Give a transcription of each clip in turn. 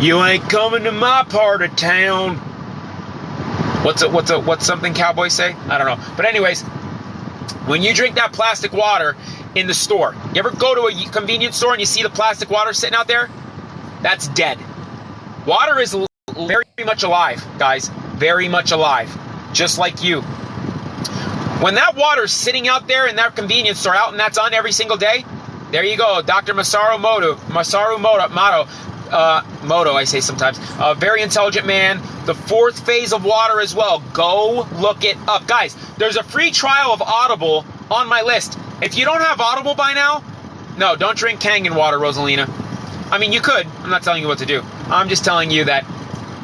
You ain't coming to my part of town. What's something cowboys say? I don't know. But anyways, when you drink that plastic water in the store, you ever go to a convenience store and you see the plastic water sitting out there? That's dead. Water is very much alive, guys. Very much alive. Just like you. When that water's sitting out there in that convenience store out and that's on every single day, there you go. Dr. Masaru Moto, I say sometimes. A very intelligent man. The fourth phase of water as well. Go look it up. Guys, there's a free trial of Audible on my list. If you don't have Audible by now, no, don't drink Kangen water, Rosalina. I mean, you could. I'm not telling you what to do. I'm just telling you that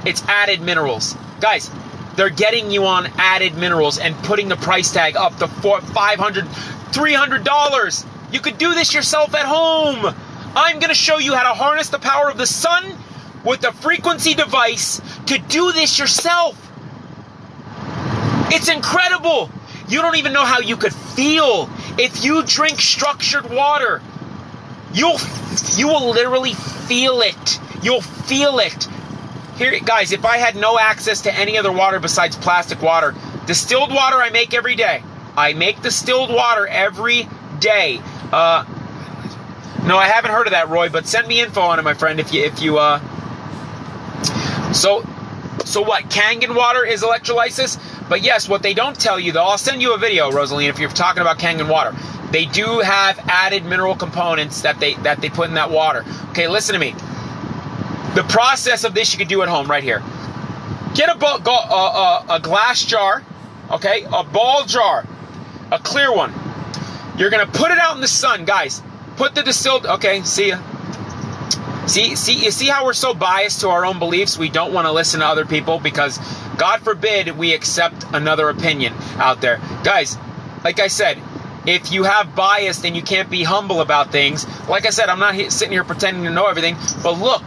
it's added minerals. Guys, they're getting you on added minerals and putting the price tag up to $500, $300. You could do this yourself at home. I'm going to show you how to harness the power of the sun with a frequency device to do this yourself. It's incredible. You don't even know how you could feel if you drink structured water. You will literally feel it. You'll feel it. Here, guys, if I had no access to any other water besides plastic water, distilled water I make every day. I make distilled water every day. No, I haven't heard of that, Roy, but send me info on it, my friend, if you So what, Kangen water is electrolysis? But yes, what they don't tell you, though, I'll send you a video, Rosaline, if you're talking about Kangen water. They do have added mineral components that they put in that water. Okay, listen to me. The process of this you could do at home right here. Get a glass jar, okay, a ball jar, a clear one. You're going to put it out in the sun, guys. Put the distilled, okay, see ya. You see how we're so biased to our own beliefs? We don't want to listen to other people because, God forbid, we accept another opinion out there. Guys, like I said, if you have bias and you can't be humble about things, like I said, I'm not sitting here pretending to know everything, but look,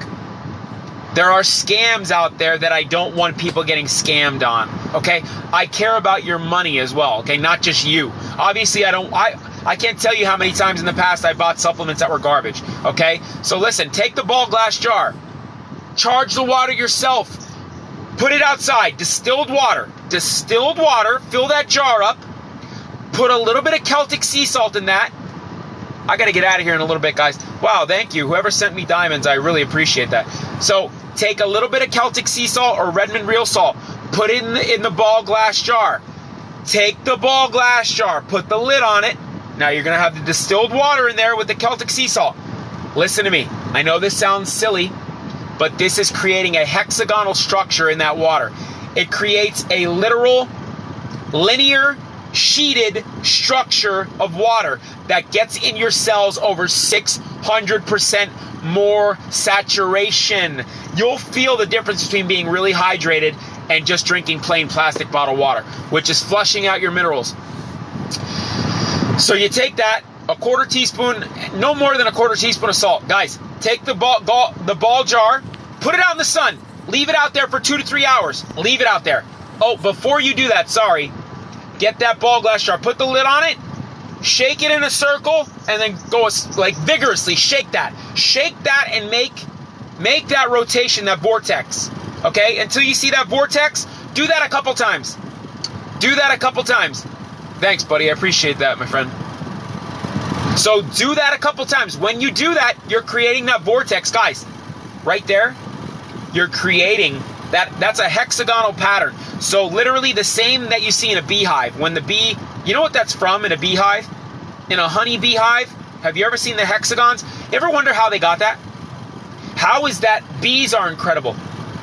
there are scams out there that I don't want people getting scammed on, okay? I care about your money as well, okay? Not just you. Obviously, I can't tell you how many times in the past I bought supplements that were garbage, okay? So listen, take the ball glass jar. Charge the water yourself. Put it outside. Distilled water. Distilled water. Fill that jar up. Put a little bit of Celtic sea salt in that. I got to get out of here in a little bit, guys. Wow, thank you. Whoever sent me diamonds, I really appreciate that. So take a little bit of Celtic sea salt or Redmond real salt. Put it in the ball glass jar. Take the ball glass jar. Put the lid on it. Now you're going to have the distilled water in there with the Celtic sea salt. Listen to me. I know this sounds silly, but this is creating a hexagonal structure in that water. It creates a literal, linear, sheeted structure of water that gets in your cells over 600% more saturation. You'll feel the difference between being really hydrated and just drinking plain plastic bottled water, which is flushing out your minerals. So you take that, a quarter teaspoon, no more than a quarter teaspoon of salt. Guys, take the ball jar, put it out in the sun. Leave it out there for 2 to 3 hours. Leave it out there. Oh, before you do that, sorry. Get that ball glass jar, put the lid on it, shake it in a circle, and then go like vigorously shake that. Shake that and make that rotation, that vortex. Okay? Until you see that vortex, do that a couple times. Do that a couple times. Thanks, buddy. I appreciate that, my friend. So do that a couple times. When you do that, you're creating that vortex. Guys, right there, you're creating that's a hexagonal pattern. So literally the same that you see in a beehive. When the bee, you know what that's from in a beehive? In a honey beehive? Have you ever seen the hexagons? You ever wonder how they got that? How is that? Bees are incredible.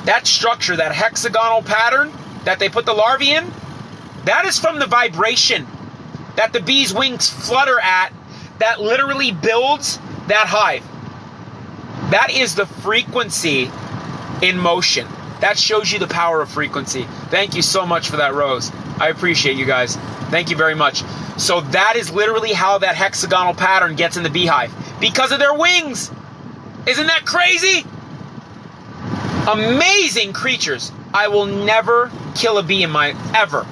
That structure, that hexagonal pattern that they put the larvae in, that is from the vibration that the bee's wings flutter at that literally builds that hive. That is the frequency in motion. That shows you the power of frequency. Thank you so much for that, Rose. I appreciate you guys. Thank you very much. So that is literally how that hexagonal pattern gets in the beehive. Because of their wings. Isn't that crazy? Amazing creatures. I will never kill a bee in my... Ever.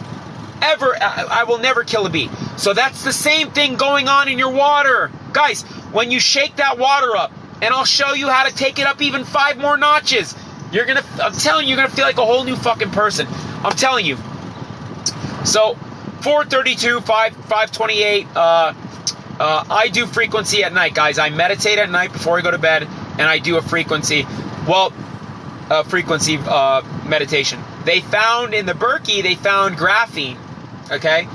I will never kill a bee. So that's the same thing going on in your water. Guys, when you shake that water up, and I'll show you how to take it up even 5 more notches. I'm telling you, you're gonna feel like a whole new fucking person. I'm telling you. So 432, 528. I do frequency at night, guys. I meditate at night before I go to bed, and I do a frequency. Frequency meditation. They found in the Berkey, they found graphene. Okay,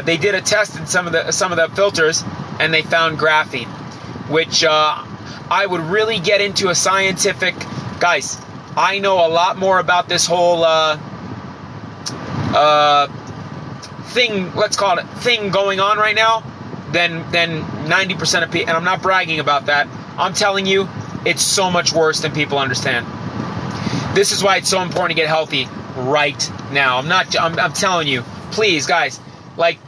they did a test in some of the filters, and they found graphene, which I would really get into a scientific. Guys, I know a lot more about this whole thing. Let's call it thing going on right now than 90% of people. And I'm not bragging about that. I'm telling you, it's so much worse than people understand. This is why it's so important to get healthy right now. I'm telling you, please, guys, like,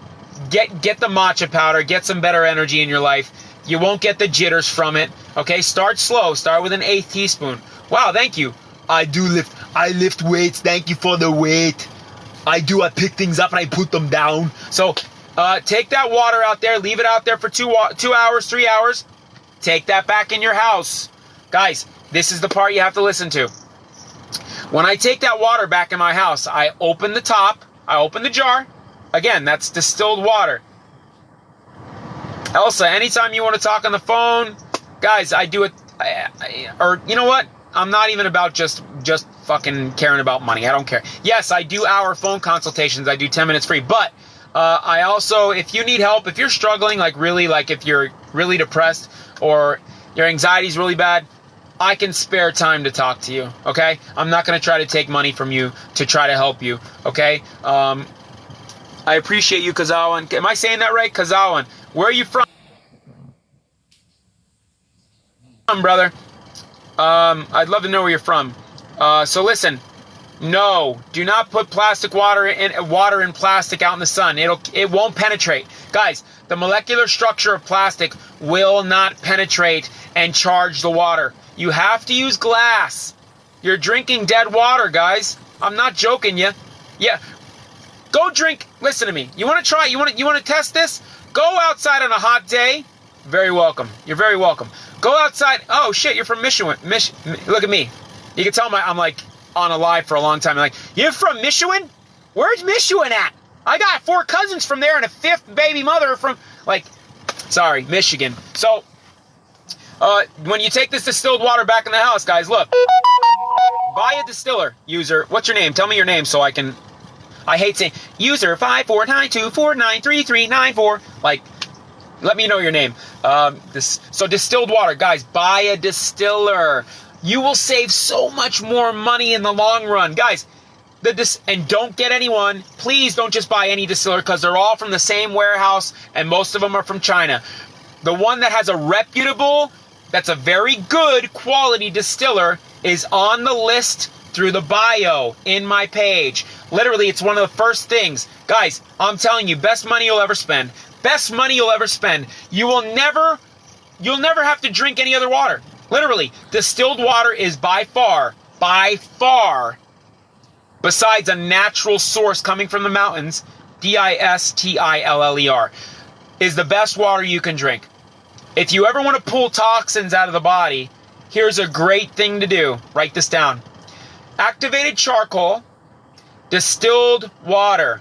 get the matcha powder, get some better energy in your life. You won't get the jitters from it. Okay, start slow. Start with an 1/8 teaspoon. Wow, thank you. I lift weights. Thank you for the weight. I pick things up and I put them down. So, take that water out there, leave it out there for 2 hours, 3 hours. Take that back in your house. Guys, this is the part you have to listen to. When I take that water back in my house, I open the top, I open the jar. Again, that's distilled water. Elsa, anytime you want to talk on the phone, guys, I do it. Or you know what? I'm not even about just fucking caring about money. I don't care. Yes, I do hour phone consultations. I do 10 minutes free. But I also, if you need help, if you're struggling, like if you're really depressed or your anxiety is really bad, I can spare time to talk to you. Okay? I'm not going to try to take money from you to try to help you. Okay? I appreciate you, Kazawan. Am I saying that right? Kazawan. Where are you from, brother? I'd love to know where you're from. So listen, no, do not put plastic water in plastic out in the sun. It won't penetrate. Guys, the molecular structure of plastic will not penetrate and charge the water. You have to use glass. You're drinking dead water, guys. I'm not joking you. Yeah. Go drink. Listen to me. You want to try? You want to test this? Go outside on a hot day. Very welcome. You're very welcome. Go outside. Oh shit, you're from Michigan. Look at me. You can tell I'm like on a live for a long time. I'm like, you're from Michigan? Where's Michigan at? I got 4 cousins from there and a 5th baby mother from Michigan. So when you take this distilled water back in the house, guys, look. Buy a distiller user. What's your name? Tell me your name so I hate saying user 5492493394. Like, let me know your name. So distilled water, guys, buy a distiller. You will save so much more money in the long run, guys. And don't get anyone. Please don't just buy any distiller because they're all from the same warehouse and most of them are from China. The one that has a reputable, that's a very good quality distiller is on the list through the bio in my page. Literally, it's one of the first things. Guys, I'm telling you, best money you'll ever spend. Best money you'll ever spend. You'll never have to drink any other water. Literally, distilled water is by far, besides a natural source coming from the mountains, Distiller, is the best water you can drink. If you ever want to pull toxins out of the body, here's a great thing to do. Write this down. Activated charcoal, distilled water.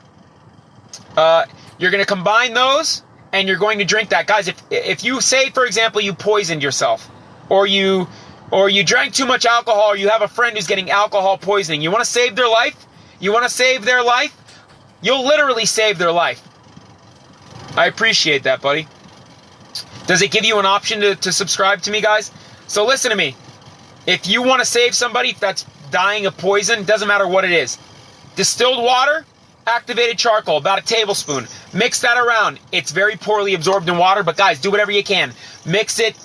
You're going to combine those, and you're going to drink that. Guys, if you say, for example, you poisoned yourself, or you drank too much alcohol, or you have a friend who's getting alcohol poisoning, you want to save their life? You want to save their life? You'll literally save their life. I appreciate that, buddy. Does it give you an option to subscribe to me, guys? So listen to me. If you want to save somebody that's dying of poison, doesn't matter what it is. Distilled water, activated charcoal, about a tablespoon. Mix that around. It's very poorly absorbed in water, but guys, do whatever you can. Mix it,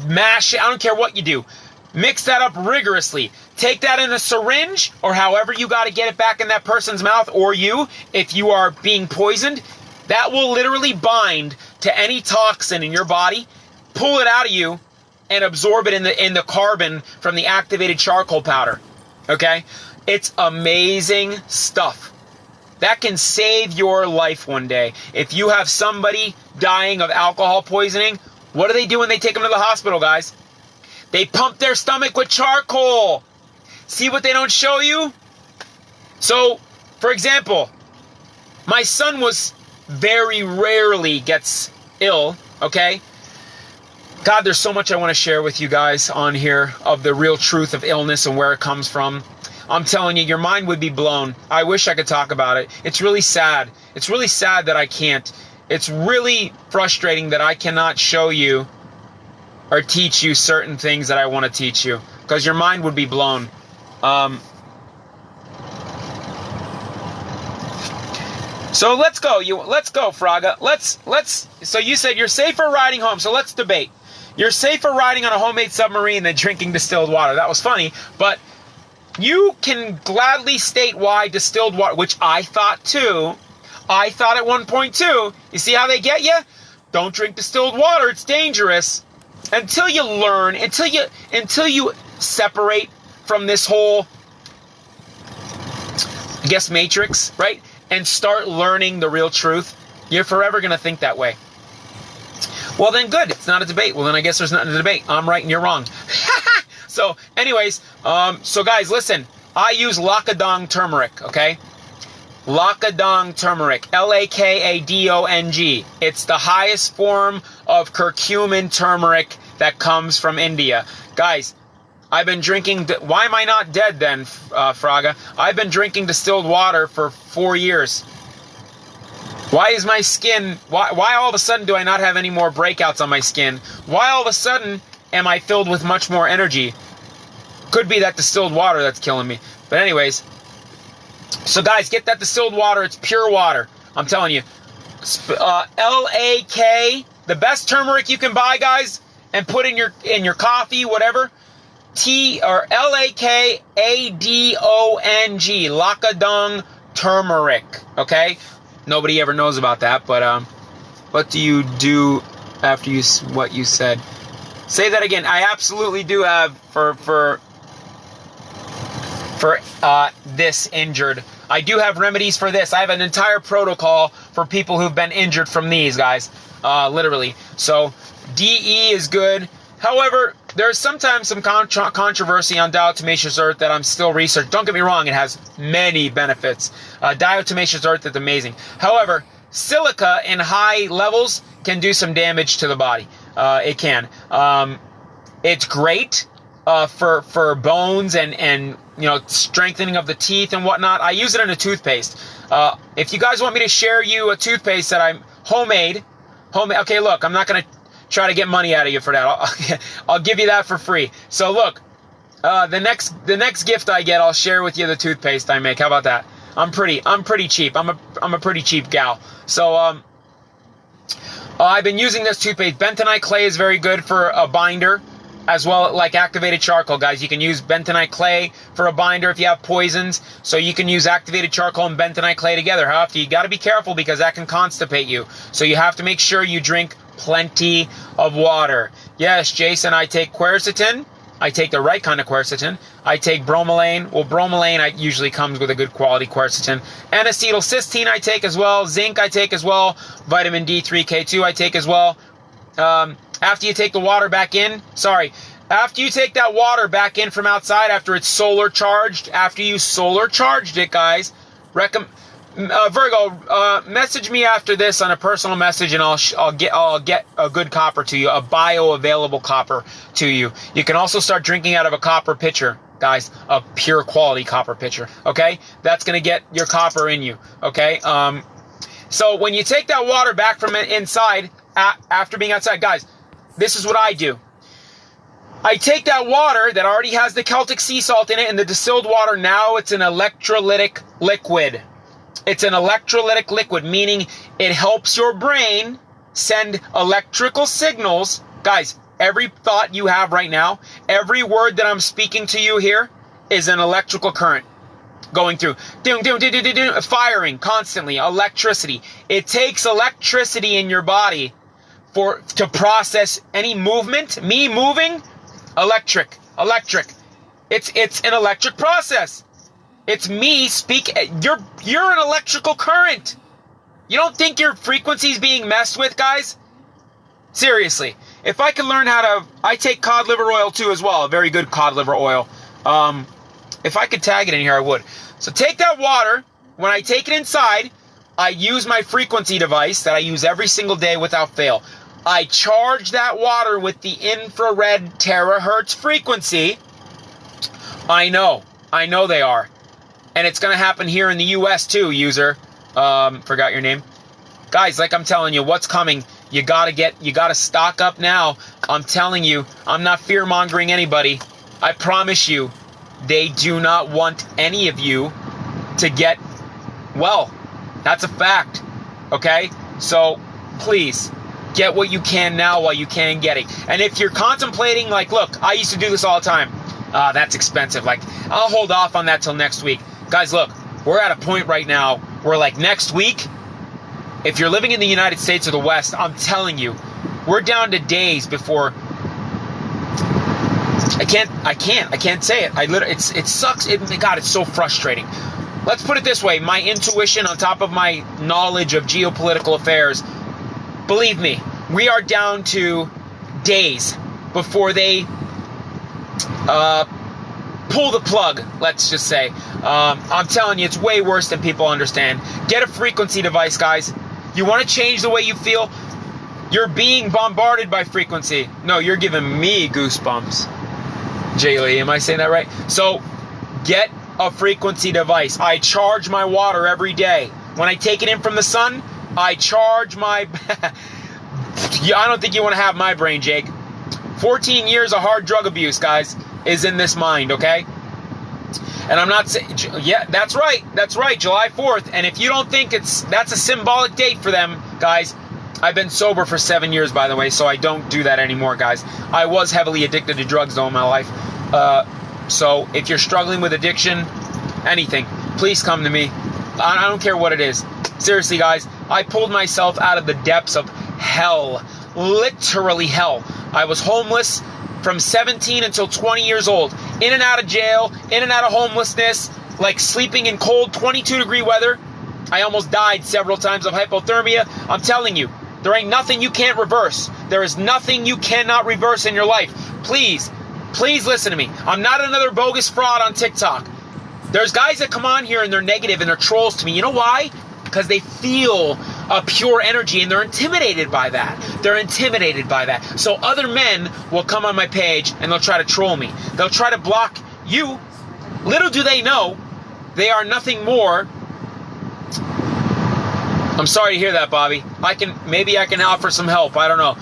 mash it, I don't care what you do. Mix that up rigorously. Take that in a syringe, or however you got to get it back in that person's mouth, or you, if you are being poisoned. That will literally bind to any toxin in your body, pull it out of you, and absorb it in the carbon from the activated charcoal powder. Okay? It's amazing stuff. That can save your life one day. If you have somebody dying of alcohol poisoning, what do they do when they take them to the hospital, guys? They pump their stomach with charcoal. See what they don't show you? So, for example, my son very rarely gets ill, okay? God, there's so much I want to share with you guys on here of the real truth of illness and where it comes from. I'm telling you, your mind would be blown. I wish I could talk about it. It's really sad. It's really sad that I can't. It's really frustrating that I cannot show you or teach you certain things that I want to teach you, because your mind would be blown. So let's go. Let's go, Fraga. Let's. So you said you're safer riding home. So let's debate. You're safer riding on a homemade submarine than drinking distilled water. That was funny, but you can gladly state why distilled water, which I thought too. I thought at one point too. You see how they get you? Don't drink distilled water. It's dangerous. Until you learn, until you separate from this whole, I guess, matrix, right? And start learning the real truth, you're forever going to think that way. Well, then good. It's not a debate. Well, then I guess there's nothing to debate. I'm right and you're wrong. So, anyways, so guys, listen. I use Lakadong turmeric, okay? Lakadong turmeric. Lakadong. It's the highest form of curcumin turmeric that comes from India. Guys, I've been drinking... Why am I not dead then, Fraga? I've been drinking distilled water for 4 years. Why is my skin... Why all of a sudden do I not have any more breakouts on my skin? Why all of a sudden am I filled with much more energy? Could be that distilled water that's killing me. But anyways... So guys, get that distilled water. It's pure water. I'm telling you. LAK, the best turmeric you can buy, guys, and put in your coffee, whatever. Lakadong, Lakadong turmeric. Okay? Nobody ever knows about that, but what do you do after what you said? Say that again. I absolutely do have for this injured. I do have remedies for this. I have an entire protocol for people who've been injured from these, guys. Literally. So, DE is good. However, there's sometimes some controversy on diatomaceous earth that I'm still researching. Don't get me wrong, it has many benefits. Diatomaceous earth is amazing. However, silica in high levels can do some damage to the body. It can. It's great for bones and strengthening of the teeth and whatnot. I use it in a toothpaste. If you guys want me to share you a toothpaste that I'm homemade. Okay, look, I'm not going to try to get money out of you for that. I'll give you that for free. So look, the next gift I get, I'll share with you the toothpaste I make. How about that? I'm pretty cheap. I'm a pretty cheap gal. So I've been using this toothpaste. Bentonite clay is very good for a binder, as well like activated charcoal, guys. You can use bentonite clay for a binder if you have poisons. So you can use activated charcoal and bentonite clay together. However, you got to be careful because that can constipate you. So you have to make sure you drink plenty of water. Yes, Jason, I take quercetin. I take the right kind of quercetin. I take bromelain. Well, bromelain usually comes with a good quality quercetin. N-acetylcysteine I take as well. Zinc I take as well. Vitamin D3, K2 I take as well. After you take the water back in, after you take that water back in from outside, after it's solar charged, after you solar charged it, guys, Virgo, message me after this on a personal message, and I'll get a good copper to you, a bioavailable copper to you. You can also start drinking out of a copper pitcher, guys, a pure quality copper pitcher. Okay, that's gonna get your copper in you. Okay, so when you take that water back from inside after being outside, guys, this is what I do. I take that water that already has the Celtic sea salt in it and the distilled water. Now it's an electrolytic liquid. It's an electrolytic liquid, meaning it helps your brain send electrical signals. Guys, every thought you have right now, every word that I'm speaking to you here is an electrical current going through. Firing constantly, electricity. It takes electricity in your body to process any movement. Me moving, electric. It's an electric process. It's me you're an electrical current. You don't think your frequency's being messed with, guys? Seriously. if I could learn how to, I take cod liver oil too as well, a very good cod liver oil. If I could tag it in here, I would. So take that water. When I take it inside, I use my frequency device that I use every single day without fail. I charge that water with the infrared terahertz frequency. I know they are. And it's going to happen here in the US too, user. Forgot your name. Guys, like I'm telling you, what's coming? You gotta stock up now. I'm telling you, I'm not fear-mongering anybody. I promise you, they do not want any of you to get well. That's a fact. Okay? So, please, get what you can now while you can get it. And if you're contemplating, like, look, I used to do this all the time. That's expensive. Like, I'll hold off on that till next week. Guys, look, we're at a point right now where, like, next week, if you're living in the United States or the West, I'm telling you, we're down to days before. I can't say it. It sucks. God, it's so frustrating. Let's put it this way. My intuition on top of my knowledge of geopolitical affairs, believe me, we are down to days before they pull the plug, let's just say. I'm telling you, it's way worse than people understand. Get a frequency device, guys. You want to change the way you feel? You're being bombarded by frequency. No, you're giving me goosebumps. Jay Lee, am I saying that right? So, get a frequency device. I charge my water every day. When I take it in from the sun, I charge my... I don't think you want to have my brain, Jake. 14 years of hard drug abuse, guys, is in this mind, okay? And I'm not saying... Yeah, that's right. That's right, July 4th. And if you don't think that's a symbolic date for them, guys, I've been sober for 7 years, by the way, so I don't do that anymore, guys. I was heavily addicted to drugs, though, in my life. So if you're struggling with addiction, anything, please come to me. I don't care what it is. Seriously, guys, I pulled myself out of the depths of hell. Literally hell. I was homeless from 17 until 20 years old. In and out of jail, in and out of homelessness, like sleeping in cold 22-degree weather. I almost died several times of hypothermia. I'm telling you, there ain't nothing you can't reverse. There is nothing you cannot reverse in your life. Please listen to me. I'm not another bogus fraud on TikTok. There's guys that come on here and they're negative and they're trolls to me. You know why? Because they feel a pure energy and they're intimidated by that. They're intimidated by that. So other men will come on my page and they'll try to troll me. They'll try to block you. Little do they know, they are nothing more. I'm sorry to hear that, Bobby. Maybe I can offer some help. I don't know,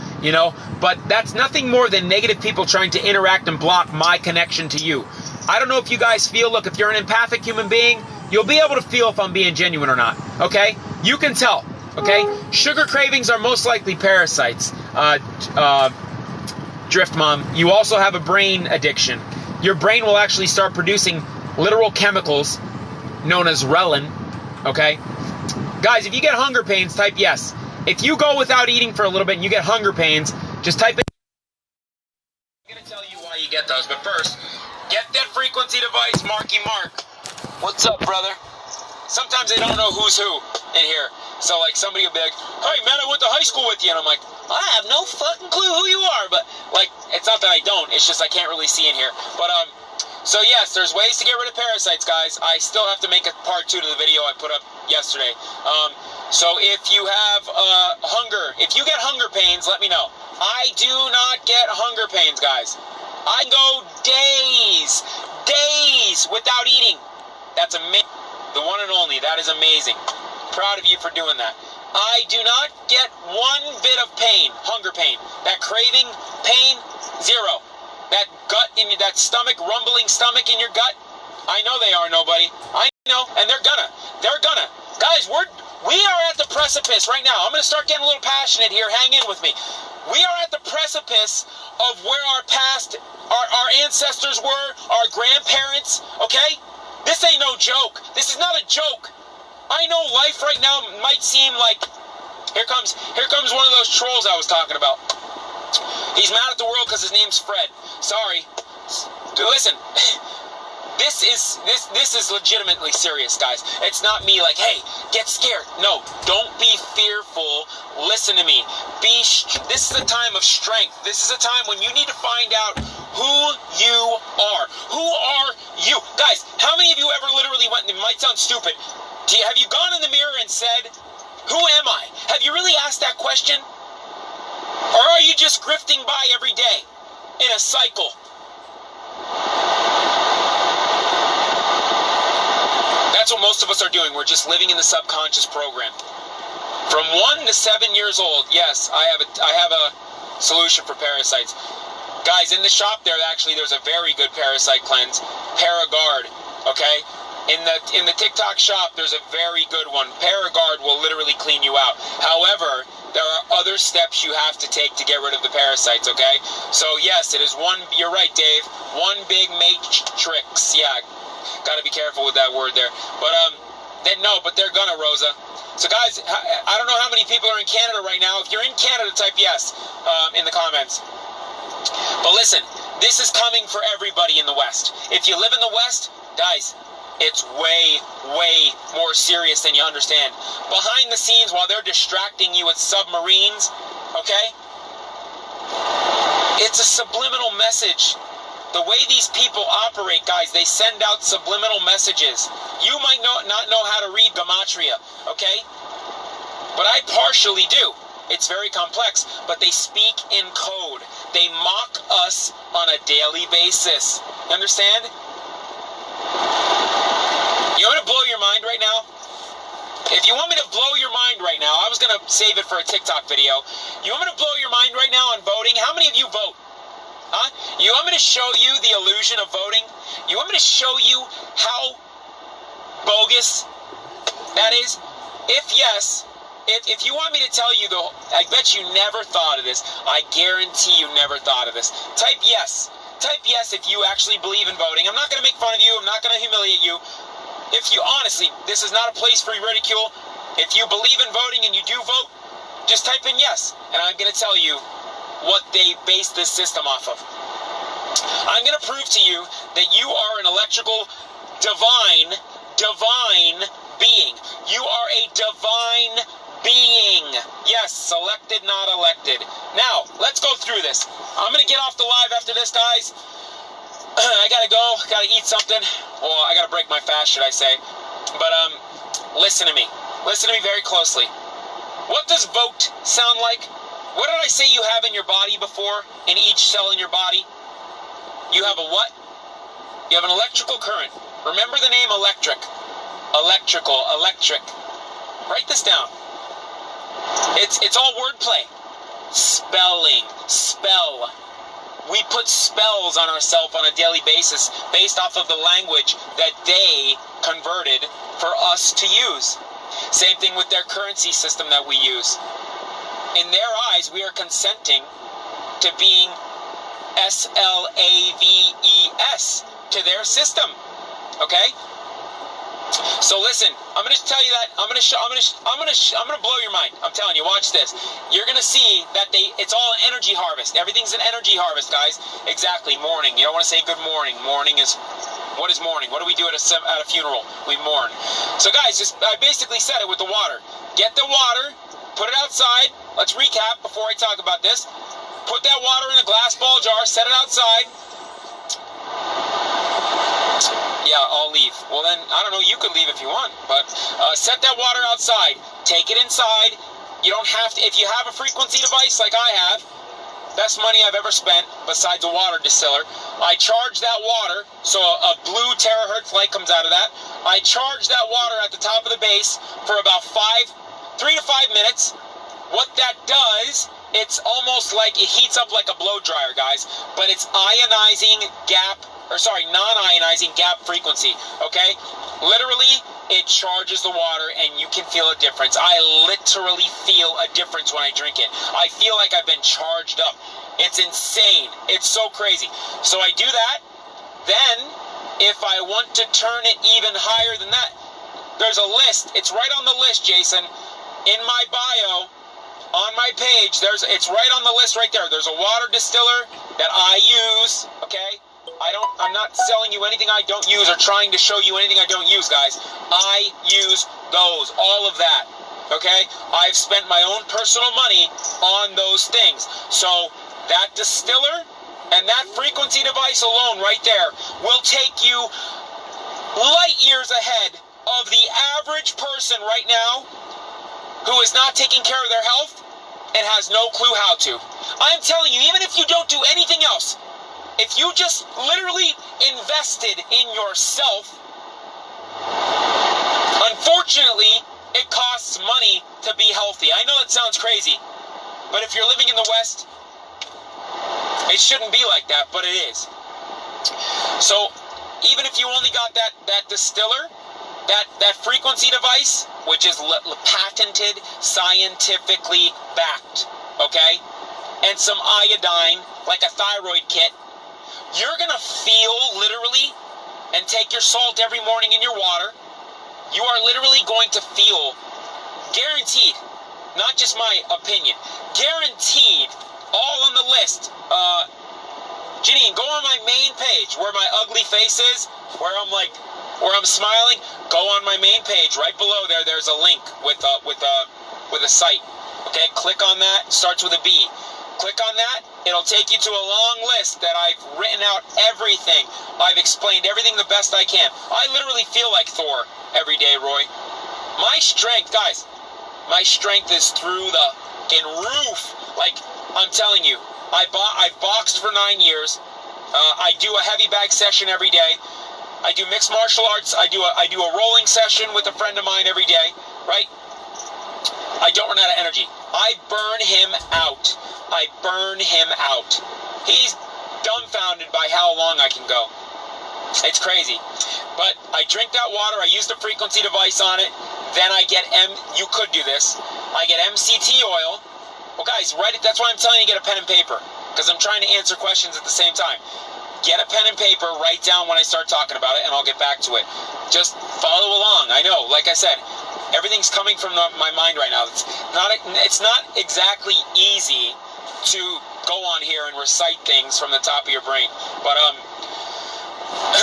but that's nothing more than negative people trying to interact and block my connection to you. I don't know if you guys feel, look, if you're an empathic human being, you'll be able to feel if I'm being genuine or not, okay? You can tell, okay? Sugar cravings are most likely parasites. Drift Mom, you also have a brain addiction. Your brain will actually start producing literal chemicals known as ghrelin, okay? Guys, if you get hunger pains, type yes. If you go without eating for a little bit and you get hunger pains, just type it. I'm going to tell you why you get those, but first, get that frequency device, Marky Mark. What's up, brother? Sometimes they don't know who's who in here. So, like, somebody will be like, hey, man, I went to high school with you. And I'm like, I have no fucking clue who you are. But, like, it's not that I don't. It's just I can't really see in here. But, so, yes, there's ways to get rid of parasites, guys. I still have to make a part 2 to the video I put up yesterday. So if you have hunger, if you get hunger pains, let me know. I do not get hunger pains, guys. I go days without eating. That's amazing. The one and only. That is amazing. Proud of you for doing that. I do not get one bit of pain, hunger pain. That craving pain, zero. That gut in that stomach, rumbling stomach in your gut, I know they are nobody. I know, and they're gonna. Guys, we are at the precipice right now. I'm gonna start getting a little passionate here. Hang in with me. We are at the precipice of where our past, our ancestors were, our grandparents, okay? This ain't no joke. This is not a joke. I know life right now might seem like, here comes one of those trolls I was talking about. He's mad at the world because his name's Fred. Sorry. Listen, This is legitimately serious, guys. It's not me like, hey, get scared. No, don't be fearful. Listen to me. This is a time of strength. This is a time when you need to find out who you are. Who are you? Guys, how many of you ever literally went, and it might sound stupid, have you gone in the mirror and said, who am I? Have you really asked that question? Or are you just grifting by every day in a cycle? That's what most of us are doing. We're just living in the subconscious program. From 1 to 7 years old, yes, I have a solution for parasites. Guys, in the shop there's a very good parasite cleanse, Paragard, okay? In the TikTok shop, there's a very good one. Paragard will literally clean you out. However, there are other steps you have to take to get rid of the parasites, okay? So yes, it is you're right, Dave, one big matrix. Yeah, gotta be careful with that word there. But they're gonna, Rosa. So guys, I don't know how many people are in Canada right now. If you're in Canada, type yes in the comments. But listen, this is coming for everybody in the West. If you live in the West, guys, it's way, way more serious than you understand. Behind the scenes, while they're distracting you with submarines, okay? It's a subliminal message. The way these people operate, guys, they send out subliminal messages. You might not know how to read Gematria, okay? But I partially do. It's very complex, but they speak in code. They mock us on a daily basis. You understand? You want me to blow your mind right now? If you want me to blow your mind right now, I was going to save it for a TikTok video. You want me to blow your mind right now on voting? How many of you vote? Huh? You want me to show you the illusion of voting? You want me to show you how bogus that is? If yes, if you want me to tell you, though, I bet you never thought of this. I guarantee you never thought of this. Type yes. Type yes if you actually believe in voting. I'm not going to make fun of you. I'm not going to humiliate you. If you, honestly, this is not a place for ridicule. If you believe in voting and you do vote, just type in yes. And I'm going to tell you what they base this system off of. I'm going to prove to you that you are an electrical divine being. You are a divine being. Yes, selected, not elected. Now, let's go through this. I'm going to get off the live after this, guys. I got to go. Got to eat something. Well, I got to break my fast, should I say. But, listen to me. Listen to me very closely. What does vote sound like? What did I say you have in your body before? In each cell in your body? You have a what? You have an electrical current. Remember the name electric. Electrical, electric. Write this down. It's all wordplay. Spelling. Spell. We put spells on ourselves on a daily basis based off of the language that they converted for us to use. Same thing with their currency system that we use. In their eyes, we are consenting to being SLAVES to their system. Okay? So listen, I'm going to tell you that I'm going to blow your mind. I'm telling you, watch this. You're going to see that it's all an energy harvest. Everything's an energy harvest, guys. Exactly. Mourning. You don't want to say good morning. Mourning is, what is mourning? What do we do at a funeral? We mourn. So guys, I basically said it with the water. Get the water, put it outside. Let's recap before I talk about this. Put that water in a glass ball jar, set it outside. Yeah, I'll leave. Well then, I don't know, you could leave if you want, but set that water outside. Take it inside. You don't have to, if you have a frequency device like I have, best money I've ever spent, besides a water distiller. I charge that water, so a blue terahertz light comes out of that. I charge that water at the top of the base for about 3 to 5 minutes. What that does, it's almost like it heats up like a blow dryer, guys, but it's non-ionizing gap frequency, okay? Literally, it charges the water and you can feel a difference. I literally feel a difference when I drink it. I feel like I've been charged up. It's insane. It's so crazy. So I do that. Then, if I want to turn it even higher than that, there's a list. It's right on the list, Jason. In my bio, on my page, it's right on the list right there. There's a water distiller that I use, okay? I I'm not selling you anything I don't use or trying to show you anything I don't use, guys. I use those, all of that. Okay? I've spent my own personal money on those things. So that distiller and that frequency device alone right there will take you light years ahead of the average person right now who is not taking care of their health and has no clue how to. I'm telling you, even if you don't do anything else, if you just literally invested in yourself, unfortunately, it costs money to be healthy. I know it sounds crazy, but if you're living in the West, it shouldn't be like that, but it is. So, even if you only got that distiller, that frequency device, which is patented, scientifically backed, okay, and some iodine, like a thyroid kit, you're going to feel literally, and take your salt every morning in your water, you are literally going to feel, guaranteed, not just my opinion, guaranteed, all on the list. Janine, go on my main page where my ugly face is, where I'm smiling. Go on my main page right below there. There's a link with a site. Okay, click on that. Starts with a B. Click on that. It'll take you to a long list that I've written out everything. I've explained everything the best I can. I literally feel like Thor every day, Roy. My strength, guys, my strength is through the roof. Like, I'm telling you, I've boxed for 9 years. I do a heavy bag session every day. I do mixed martial arts. I do a rolling session with a friend of mine every day, right? I don't run out of energy. I burn him out. I burn him out. He's dumbfounded by how long I can go. It's crazy. But I drink that water. I use the frequency device on it. Then I get you could do this. I get MCT oil. Well, guys, write it. That's why I'm telling you to get a pen and paper, because I'm trying to answer questions at the same time. Get a pen and paper, write down when I start talking about it, and I'll get back to it. Just follow along. I know, like I said, everything's coming from my mind right now. It's not exactly easy to go on here and recite things from the top of your brain. But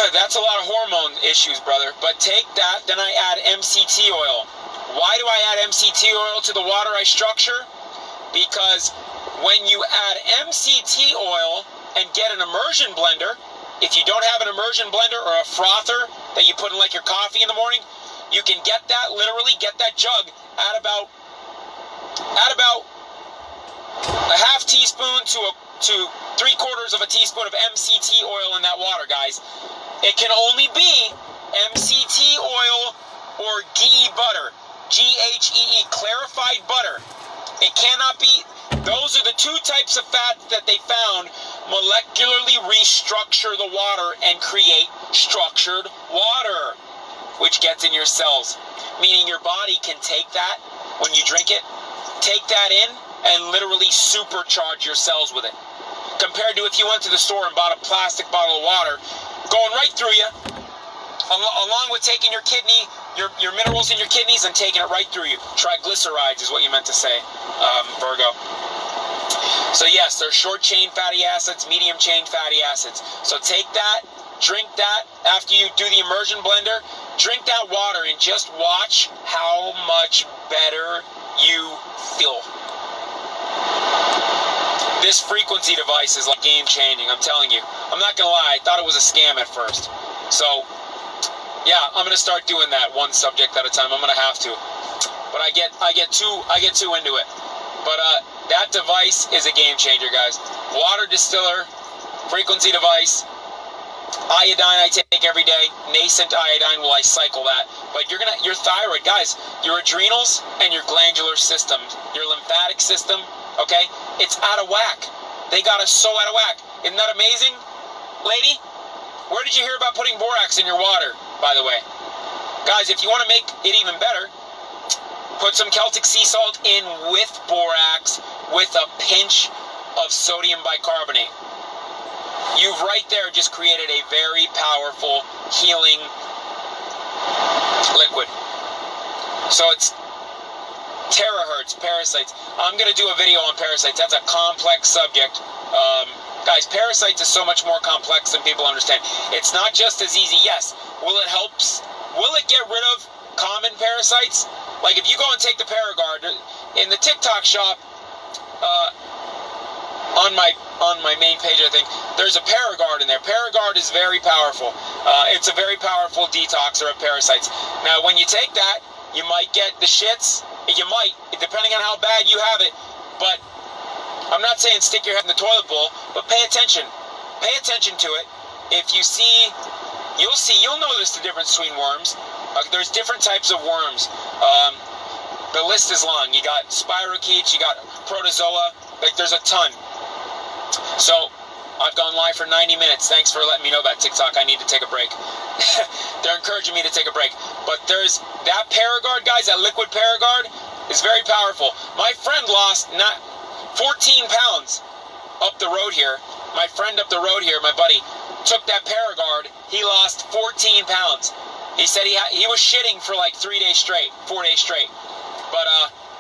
that's a lot of hormone issues, brother. But take that, then I add MCT oil. Why do I add MCT oil to the water I structure? Because when you add MCT oil and get an immersion blender, if you don't have an immersion blender or a frother that you put in like your coffee in the morning, you can get that, literally get that jug at about a half teaspoon to 3/4 of a teaspoon of MCT oil in that water, guys. It can only be MCT oil or ghee butter, Ghee, clarified butter. It cannot be. Those are the two types of fats that they found molecularly restructure the water and create structured water, which gets in your cells. Meaning your body can take that when you drink it, take that in, and literally supercharge your cells with it. Compared to if you went to the store and bought a plastic bottle of water, going right through you, along with taking your kidney, your minerals in your kidneys and taking it right through you. Triglycerides is what you meant to say, Virgo. So yes, there's short-chain fatty acids, medium-chain fatty acids. So take that, drink that. After you do the immersion blender, drink that water and just watch how much better you feel. This frequency device is like game-changing, I'm telling you. I'm not gonna lie, I thought it was a scam at first. So, yeah, I'm gonna start doing that one subject at a time. I'm gonna have to. But I get too into it. But that device is a game changer, guys. Water distiller, frequency device, iodine I take every day. Nascent iodine, will I cycle that? But your thyroid, guys, your adrenals and your glandular system, your lymphatic system, okay? It's out of whack. They got us so out of whack. Isn't that amazing, lady? Where did you hear about putting borax in your water, by the way? Guys, if you want to make it even better, put some Celtic sea salt in with borax with a pinch of sodium bicarbonate. You've right there just created a very powerful healing liquid. So it's terahertz, parasites. I'm going to do a video on parasites. That's a complex subject. Guys, parasites is so much more complex than people understand. It's not just as easy. Yes, will it get rid of common parasites? Like if you go and take the Paragard in the TikTok shop, on my main page, I think there's a Paragard in there. Paragard is very powerful. It's a very powerful detoxer of parasites. Now, when you take that, you might get the shits. You might, depending on how bad you have it. But I'm not saying stick your head in the toilet bowl, but pay attention. Pay attention to it. If you see, you'll notice the difference between worms. There's different types of worms. The list is long. You got spirochetes, you got protozoa. Like, there's a ton. So, I've gone live for 90 minutes. Thanks for letting me know that, TikTok. I need to take a break. They're encouraging me to take a break. But there's that Paragard, guys, that liquid Paragard is very powerful. My friend lost 14 pounds up the road here. My friend up the road here, my buddy, took that Paragard. He lost 14 pounds. He said he was shitting for like 4 days straight. But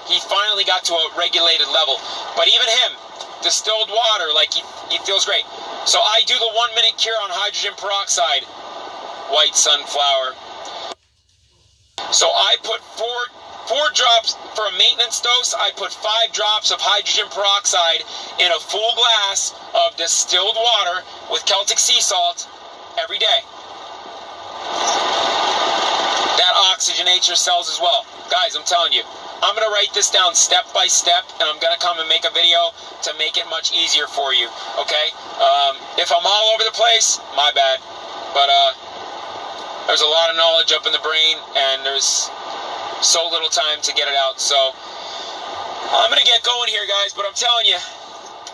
he finally got to a regulated level. But even him, distilled water, like he feels great. So I do the 1 minute cure on hydrogen peroxide, white sunflower. So I put four drops for a maintenance dose. I put 5 drops of hydrogen peroxide in a full glass of distilled water with Celtic sea salt every day. That oxygenates your cells as well. Guys, I'm telling you, I'm going to write this down step by step, and I'm going to come and make a video to make it much easier for you, okay? If I'm all over the place, my bad. But there's a lot of knowledge up in the brain, and there's so little time to get it out. So I'm going to get going here, guys, but I'm telling you,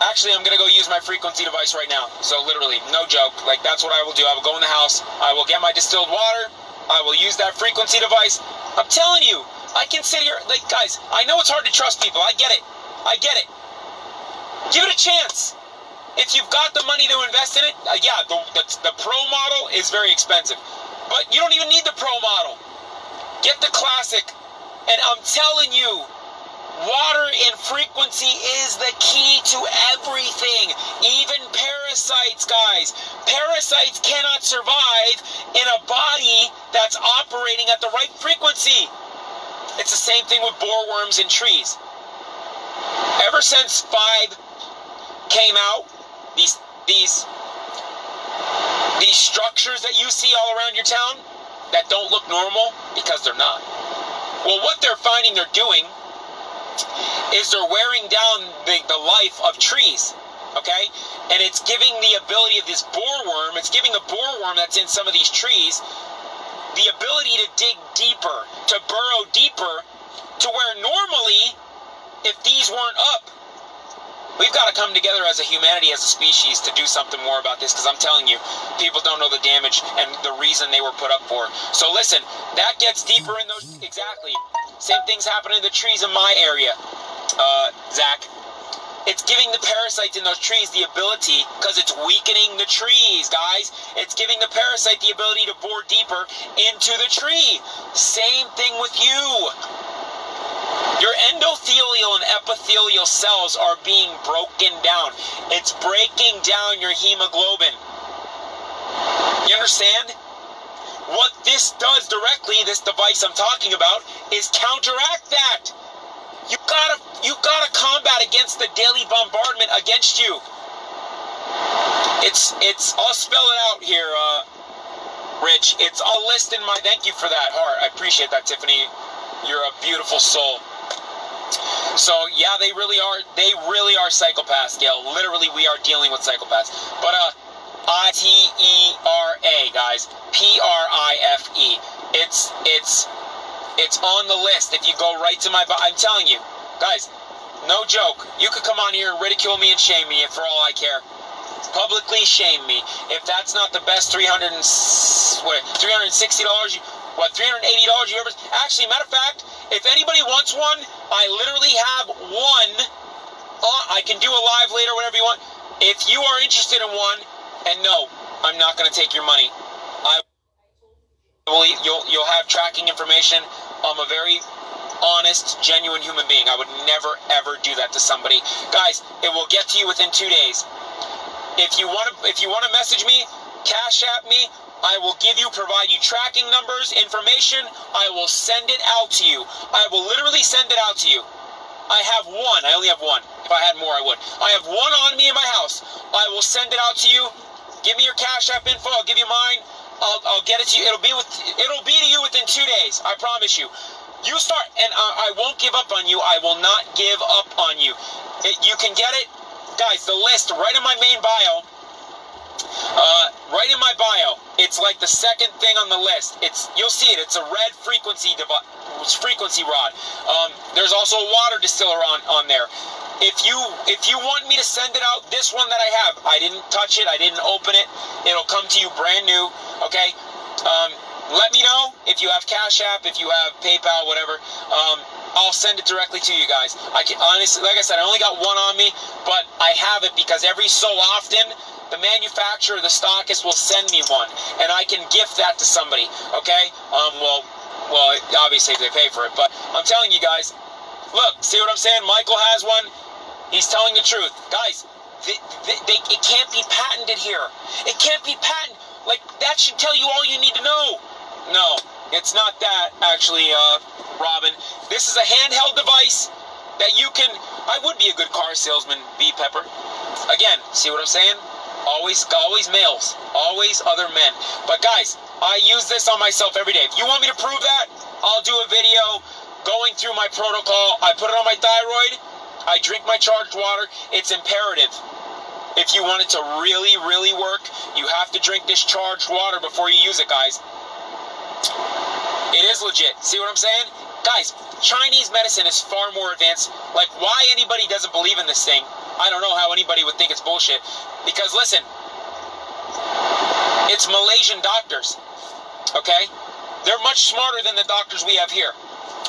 actually, I'm going to go use my frequency device right now. So literally, no joke. Like, that's what I will do. I will go in the house. I will get my distilled water. I will use that frequency device. I'm telling you, I can sit here, like, guys, I know it's hard to trust people. I get it. Give it a chance. If you've got the money to invest in it, yeah, the Pro model is very expensive. But you don't even need the Pro model. Get the Classic. And I'm telling you, water and frequency is the key to everything. Even parasites, guys. Parasites cannot survive in a body that's operating at the right frequency. It's the same thing with boreworms in trees. Ever since 5 came out, these structures that you see all around your town that don't look normal, because they're not. Well, what they're finding they're doing is they're wearing down the life of trees, okay? And it's giving the ability of this boreworm, it's giving the boreworm that's in some of these trees the ability to dig deeper, to burrow deeper, to where normally, if these weren't up, we've got to come together as a humanity, as a species, to do something more about this, because I'm telling you, people don't know the damage and the reason they were put up for. So listen, that gets deeper in those, exactly. Same thing's happening in the trees in my area, Zach. It's giving the parasites in those trees the ability, because it's weakening the trees, guys. It's giving the parasite the ability to bore deeper into the tree. Same thing with you. Your endothelial and epithelial cells are being broken down. It's breaking down your hemoglobin. You understand? What this does directly, this device I'm talking about, is counteract that. You gotta combat against the daily bombardment against you. It's I'll spell it out here, Rich. I'll list in my, thank you for that heart. I appreciate that, Tiffany. You're a beautiful soul. So yeah, they really are psychopaths, Gail. Literally, we are dealing with psychopaths. But ITERA, guys. PRIFE. It's on the list. If you go right to I'm telling you, guys, no joke. You could come on here and ridicule me and shame me, for all I care. Publicly shame me. If that's not the best $360, $380 you ever... Actually, matter of fact, if anybody wants one, I literally have one. I can do a live later, whatever you want. If you are interested in one, and no, I'm not going to take your money. You'll have tracking information. I'm a very honest, genuine human being. I would never, ever do that to somebody. Guys, it will get to you within 2 days. If you want to message me, Cash App me. I will provide you tracking numbers, information. I will send it out to you. I will literally send it out to you. I have one. I only have one. If I had more, I would. I have one on me in my house. I will send it out to you. Give me your Cash App info. I'll give you mine. I'll get it to you. It'll be to you within 2 days. I promise you. You start, and I won't give up on you. I will not give up on you. You can get it, guys. The list right in my main bio. Right in my bio, it's like the second thing on the list. You'll see it. It's a red frequency rod. There's also a water distiller on there. If you want me to send it out, this one that I have, I didn't touch it. I didn't open it. It'll come to you brand new. Okay. Let me know if you have Cash App, if you have PayPal, whatever. I'll send it directly to you guys. I can honestly, like I said, I only got one on me, but I have it because every so often the manufacturer, the stockist, will send me one, and I can gift that to somebody. Okay? Well, obviously if they pay for it, but I'm telling you guys, look, see what I'm saying? Michael has one. He's telling the truth, guys. It can't be patented here. It can't be patented. Like, that should tell you all you need to know. No, it's not that, actually, Robin. This is a handheld device that you can... I would be a good car salesman, B. Pepper. Again, see what I'm saying? Always males. Always other men. But, guys, I use this on myself every day. If you want me to prove that, I'll do a video going through my protocol. I put it on my thyroid. I drink my charged water. It's imperative. If you want it to really, really work, you have to drink this charged water before you use it, guys. It is legit. See what I'm saying? Guys, Chinese medicine is far more advanced. Like, why anybody doesn't believe in this thing, I don't know how anybody would think it's bullshit. Because, listen, it's Malaysian doctors, okay? They're much smarter than the doctors we have here,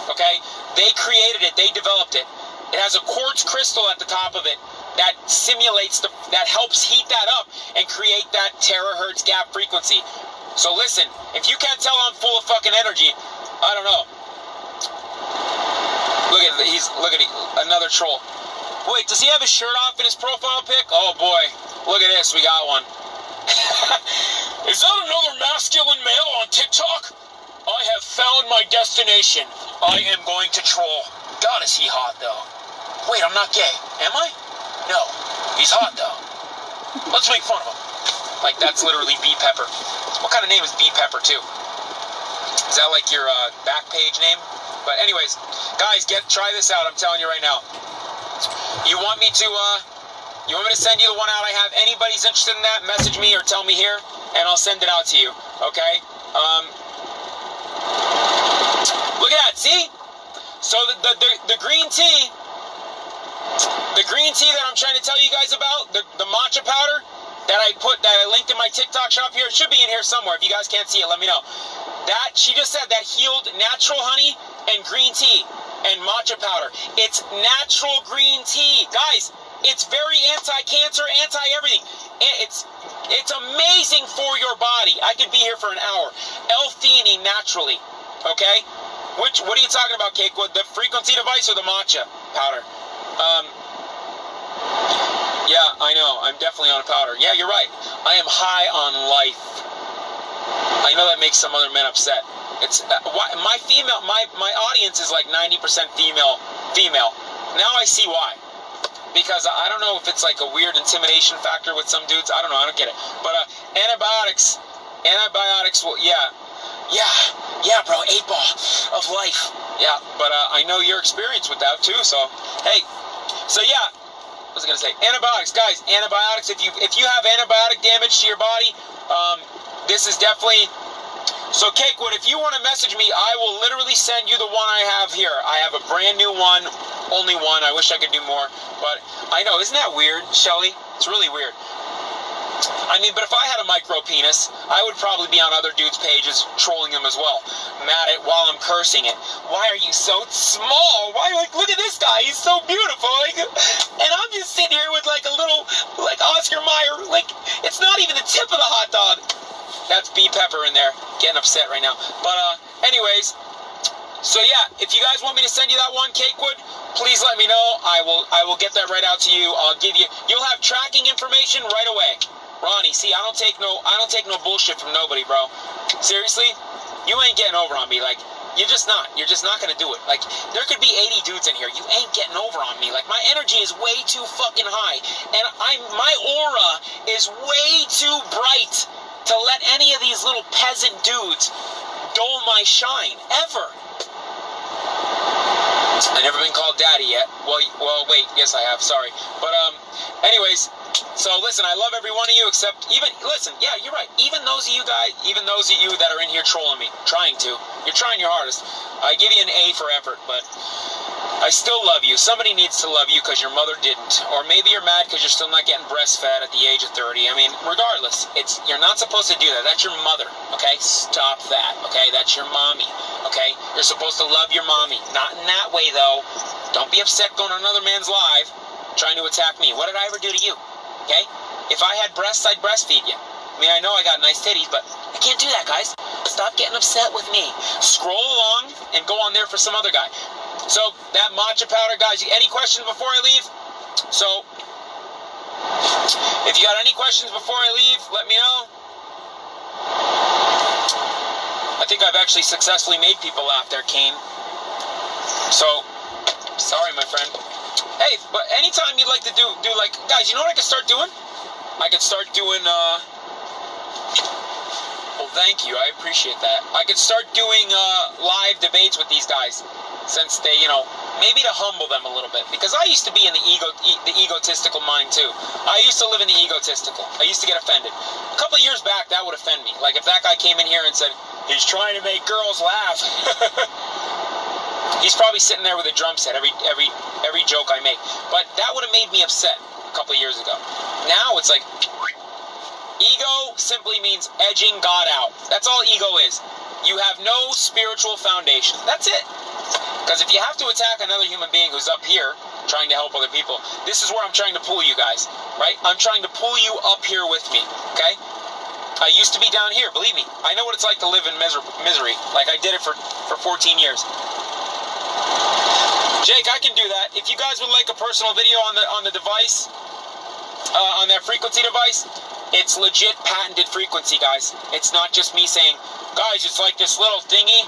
okay? They created it. They developed it. It has a quartz crystal at the top of it that simulates, that helps heat that up and create that terahertz gap frequency. So listen, if you can't tell I'm full of fucking energy, I don't know. Look at another troll. Wait, does he have his shirt off in his profile pic? Oh boy, look at this, we got one. Is that another masculine male on TikTok? I have found my destination. I am going to troll. God, is he hot though. Wait, I'm not gay, am I? No, he's hot though. Let's make fun of him. Like, that's literally B. Pepper. What kind of name is B. Pepper too? Is that like your back page name? But anyways, guys, try this out. I'm telling you right now. You want me to send you the one out I have? Anybody's interested in that, message me or tell me here, and I'll send it out to you. Okay? Look at that. See? So the green tea. The green tea that I'm trying to tell you guys about, the matcha powder that I linked in my TikTok shop here, it should be in here somewhere. If you guys can't see it, let me know. That, she just said, that healed natural honey and green tea and matcha powder. It's natural green tea. Guys, it's very anti-cancer, anti-everything. It's amazing for your body. I could be here for an hour. L-theanine naturally, okay? What are you talking about, Cakewood? The frequency device or the matcha powder? Yeah, I know. I'm definitely on a powder. Yeah, you're right. I am high on life. I know that makes some other men upset. It's my audience is like 90% female. Now I see why. Because I don't know if it's like a weird intimidation factor with some dudes. I don't know. I don't get it. But antibiotics will, yeah, bro, 8-ball of life. Yeah, but I know your experience with that too. So hey, so yeah. What was I gonna say? Antibiotics, guys. Antibiotics. If you have antibiotic damage to your body, this is definitely. So, Cakewood, if you want to message me, I will literally send you the one I have here. I have a brand new one, only one. I wish I could do more, but I know, isn't that weird, Shelly? It's really weird. I mean, but if I had a micro penis, I would probably be on other dudes' pages trolling them as well, mad at while I'm cursing it. Why are you so small? Why, like, look at this guy, he's so beautiful, like, and I'm just sitting here with like a little, like Oscar Mayer, like, it's not even the tip of the hot dog. That's B. Pepper in there, getting upset right now. But anyways, So yeah, if you guys want me to send you that one, Cakewood, please let me know. I will get that right out to you. You'll have tracking information right away. Ronnie, see, I don't take no bullshit from nobody, bro. Seriously, you ain't getting over on me. Like, you're just not gonna do it. Like, there could be 80 dudes in here. You ain't getting over on me. Like, my energy is way too fucking high, and my aura is way too bright to let any of these little peasant dudes dull my shine ever. I've never been called daddy yet. Well, wait, yes I have. Sorry, but anyways. So listen, I love every one of you except yeah, you're right. Even those of you that are in here trolling me, you're trying your hardest. I give you an A for effort, but I still love you. Somebody needs to love you because your mother didn't. Or maybe you're mad because you're still not getting breastfed at the age of 30. I mean, regardless, you're not supposed to do that. That's your mother, okay? Stop that, okay? That's your mommy, okay? You're supposed to love your mommy. Not in that way, though. Don't be upset going on another man's live trying to attack me. What did I ever do to you? Okay? If I had breasts, I'd breastfeed you. I mean, I know I got nice titties, but I can't do that, guys. Stop getting upset with me. Scroll along and go on there for some other guy. So, that matcha powder, guys, any questions before I leave? So, if you got any questions before I leave, let me know. I think I've actually successfully made people laugh there, Kane. So, sorry, my friend. Hey, but anytime you'd like to do like, guys, you know what I could start doing? I could start doing, well, thank you, I appreciate that. I could start doing, live debates with these guys, since they, maybe to humble them a little bit, because I used to be in the egotistical mind, too. I used to live in the egotistical. I used to get offended. A couple of years back, that would offend me. Like, if that guy came in here and said, he's trying to make girls laugh. He's probably sitting there with a drum set every joke I make. But that would have made me upset a couple of years ago. Now it's like, ego simply means edging God out. That's all ego is. You have no spiritual foundation. That's it. Because if you have to attack another human being who's up here trying to help other people, this is where I'm trying to pull you guys, right? I'm trying to pull you up here with me, okay? I used to be down here, believe me. I know what it's like to live in misery. Like, I did it for 14 years. Jake, I can do that. If you guys would like a personal video on the device, on that frequency device, it's legit patented frequency, guys. It's not just me saying, guys, it's like this little thingy,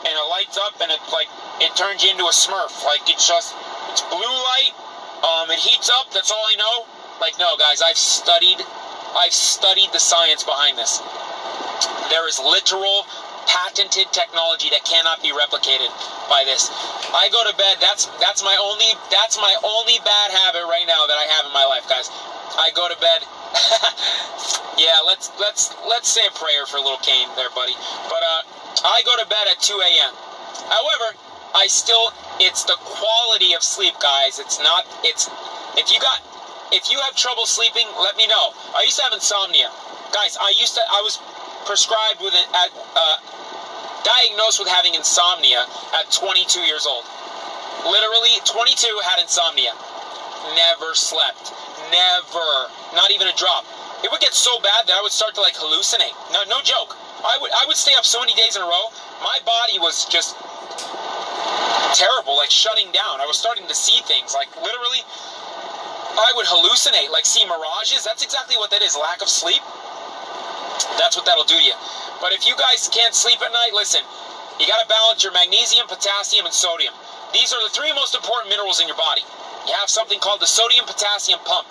and it lights up, and it turns you into a Smurf. Like, it's blue light, it heats up, that's all I know. Like, no, guys, I've studied the science behind this. There is literal patented technology that cannot be replicated by this. I go to bed, that's my only bad habit right now that I have in my life, guys. I go to bed. Yeah, let's say a prayer for little Kane there, buddy. But I go to bed at 2 a.m. However, it's the quality of sleep, guys. If you have trouble sleeping, let me know. I used to have insomnia. Guys, I was prescribed with diagnosed with having insomnia at 22 years old. Literally, 22, had insomnia. Never slept. Never. Not even a drop. It would get so bad that I would start to, like, hallucinate. No joke. I would stay up so many days in a row. My body was just terrible, like shutting down. I was starting to see things. Like, literally, I would hallucinate, like see mirages. That's exactly what that is, lack of sleep. That's what that'll do to you. But if you guys can't sleep at night, listen, you got to balance your magnesium, potassium, and sodium. These are the three most important minerals in your body. You have something called the sodium-potassium pump.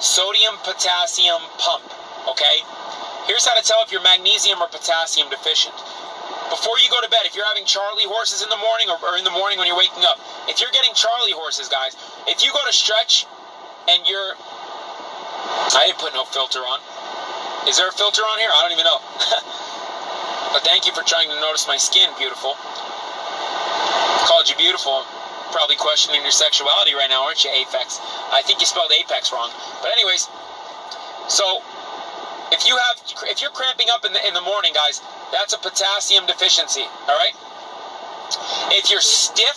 Sodium-potassium pump, okay? Here's how to tell if you're magnesium or potassium deficient. Before you go to bed, if you're having Charlie horses in the morning or in the morning when you're waking up, if you're getting Charlie horses, guys, if you go to stretch and I didn't put no filter on. Is there a filter on here? I don't even know. But thank you for trying to notice my skin, beautiful. Called you beautiful. Probably questioning your sexuality right now, aren't you, Apex? I think you spelled Apex wrong. But anyways, so if you're cramping up in the morning, guys, that's a potassium deficiency, all right? If you're stiff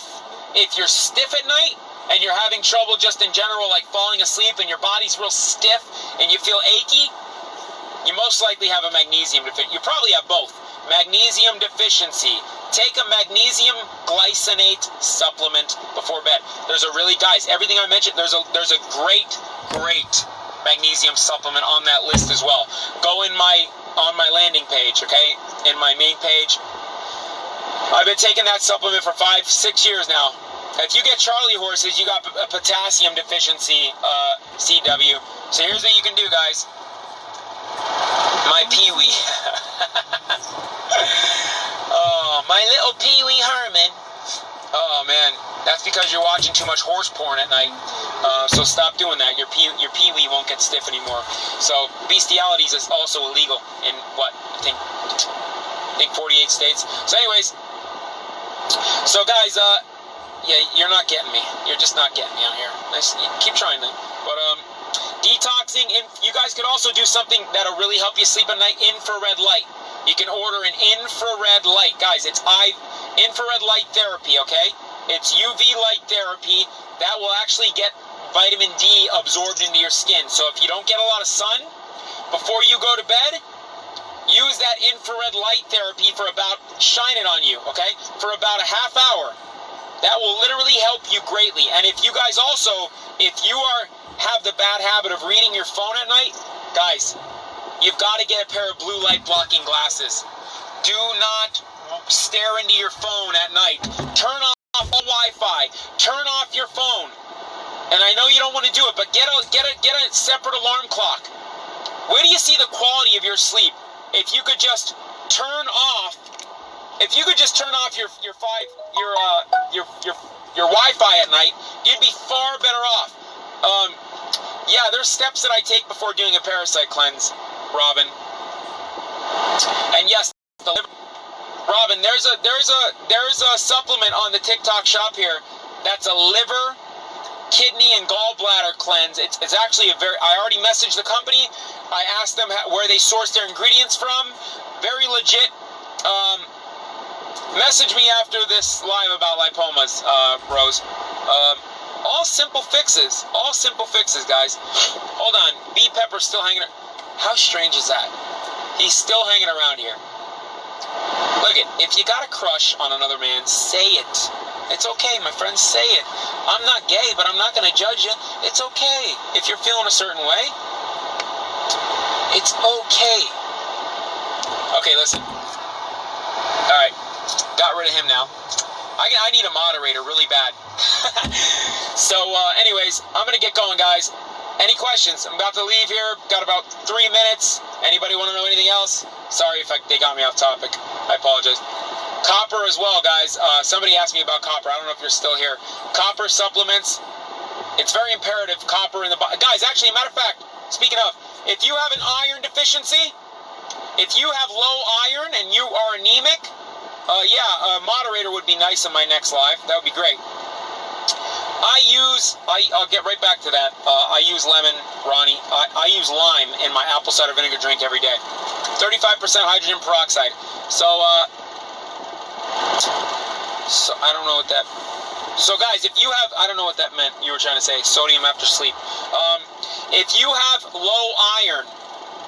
at night and you're having trouble just in general, like falling asleep and your body's real stiff and you feel achy, you most likely have a magnesium deficiency. You probably have both. magnesium deficiency. Take a magnesium glycinate supplement before bed. There's a really, guys, everything I mentioned, there's a great magnesium supplement on that list as well. Go on my landing page, okay? In my main page. I've been taking that supplement for 5-6 years now. If you get Charlie horses, you got a potassium deficiency CW. So here's what you can do, guys. My Pee-wee. Oh, my little Pee-wee Herman. Oh, man. That's because you're watching too much horse porn at night. So stop doing that. Your Pee-wee won't get stiff anymore. So bestialities is also illegal in, what, I think 48 states. So anyways, so guys, yeah, you're not getting me. You're just not getting me out here. Keep trying that. But, detoxing, you guys could also do something that'll really help you sleep at night, infrared light. You can order an infrared light. Guys, it's infrared light therapy, okay? It's UV light therapy that will actually get vitamin D absorbed into your skin. So if you don't get a lot of sun before you go to bed, use that infrared light therapy shine it on you, okay? For about a half hour. That will literally help you greatly. And if you guys also, if you have the bad habit of reading your phone at night, guys, you've got to get a pair of blue light blocking glasses. Do not stare into your phone at night. Turn off all Wi-Fi. Turn off your phone. And I know you don't want to do it, but get a separate alarm clock. Where do you see the quality of your sleep? If you could just turn off your Wi-Fi at night, you'd be far better off. Yeah, there's steps that I take before doing a parasite cleanse, Robin. And yes, Robin, there's a supplement on the TikTok shop here that's a liver, kidney, and gallbladder cleanse. It's actually I already messaged the company. I asked them where they source their ingredients from. Very legit. Message me after this live about lipomas, Rose. All simple fixes. All simple fixes, guys. Hold on. B Pepper's still hanging. How strange is that? He's still hanging around here. Look it. If you got a crush on another man, say it. It's okay, my friends. Say it. I'm not gay, but I'm not going to judge you. It's okay. If you're feeling a certain way, it's okay. Okay, listen. All right. Got rid of him now. I need a moderator really bad. So, anyways, I'm going to get going, guys. Any questions? I'm about to leave here. Got about 3 minutes. Anybody want to know anything else? Sorry if they got me off topic. I apologize. Copper as well, guys. Somebody asked me about copper. I don't know if you're still here. Copper supplements. It's very imperative, copper in the body. Guys, actually, matter of fact, speaking of, if you have an iron deficiency, if you have low iron and you are anemic, yeah, a moderator would be nice in my next live. That would be great. I'll get right back to that. I use lemon, Ronnie. I use lime in my apple cider vinegar drink every day. 35% hydrogen peroxide. So I don't know what that. So guys, if you have, I don't know what that meant. You were trying to say sodium after sleep. If you have low iron,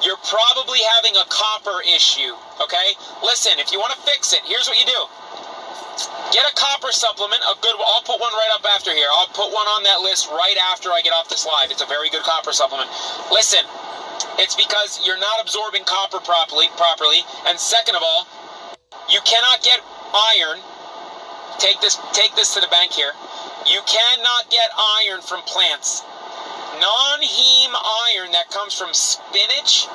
you're probably having a copper issue, okay? Listen, if you want to fix it, here's what you do. Get a copper supplement, I'll put one right up after here. I'll put one on that list right after I get off this live. It's a very good copper supplement. Listen, it's because you're not absorbing copper properly, and second of all, you cannot get iron. Take this to the bank here. You cannot get iron from plants. Non-heme iron that comes from spinach,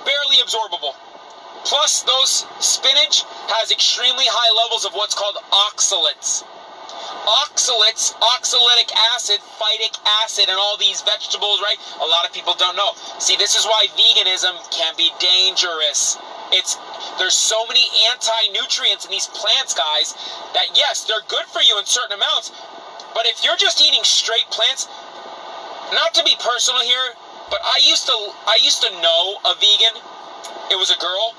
barely absorbable. Plus, those spinach has extremely high levels of what's called oxalates. Oxalates, oxalic acid, phytic acid, and all these vegetables, right? A lot of people don't know. See, this is why veganism can be dangerous. There's so many anti-nutrients in these plants, guys, that yes, they're good for you in certain amounts. But if you're just eating straight plants, not to be personal here, but I used to know a vegan. It was a girl.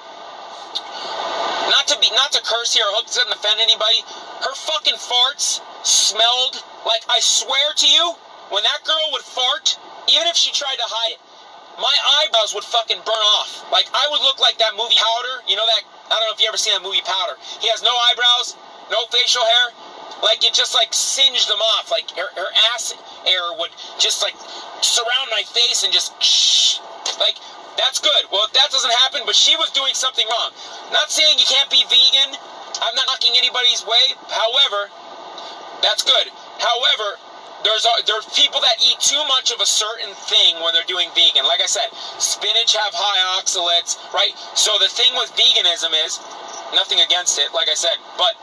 Not to curse here, I hope this doesn't offend anybody. Her fucking farts smelled like, I swear to you, when that girl would fart, even if she tried to hide it, my eyebrows would fucking burn off. Like, I would look like that movie Powder. You know that? I don't know if you ever seen that movie Powder. He has no eyebrows, no facial hair. Like, it just, like, singed them off. Like, her ass hair would just, like, surround my face and just, like, that's good. Well, if that doesn't happen, but she was doing something wrong. Not saying you can't be vegan. I'm not knocking anybody's way. However, that's good. However, there's people that eat too much of a certain thing when they're doing vegan. Like I said, spinach have high oxalates, right? So the thing with veganism is, nothing against it, like I said, but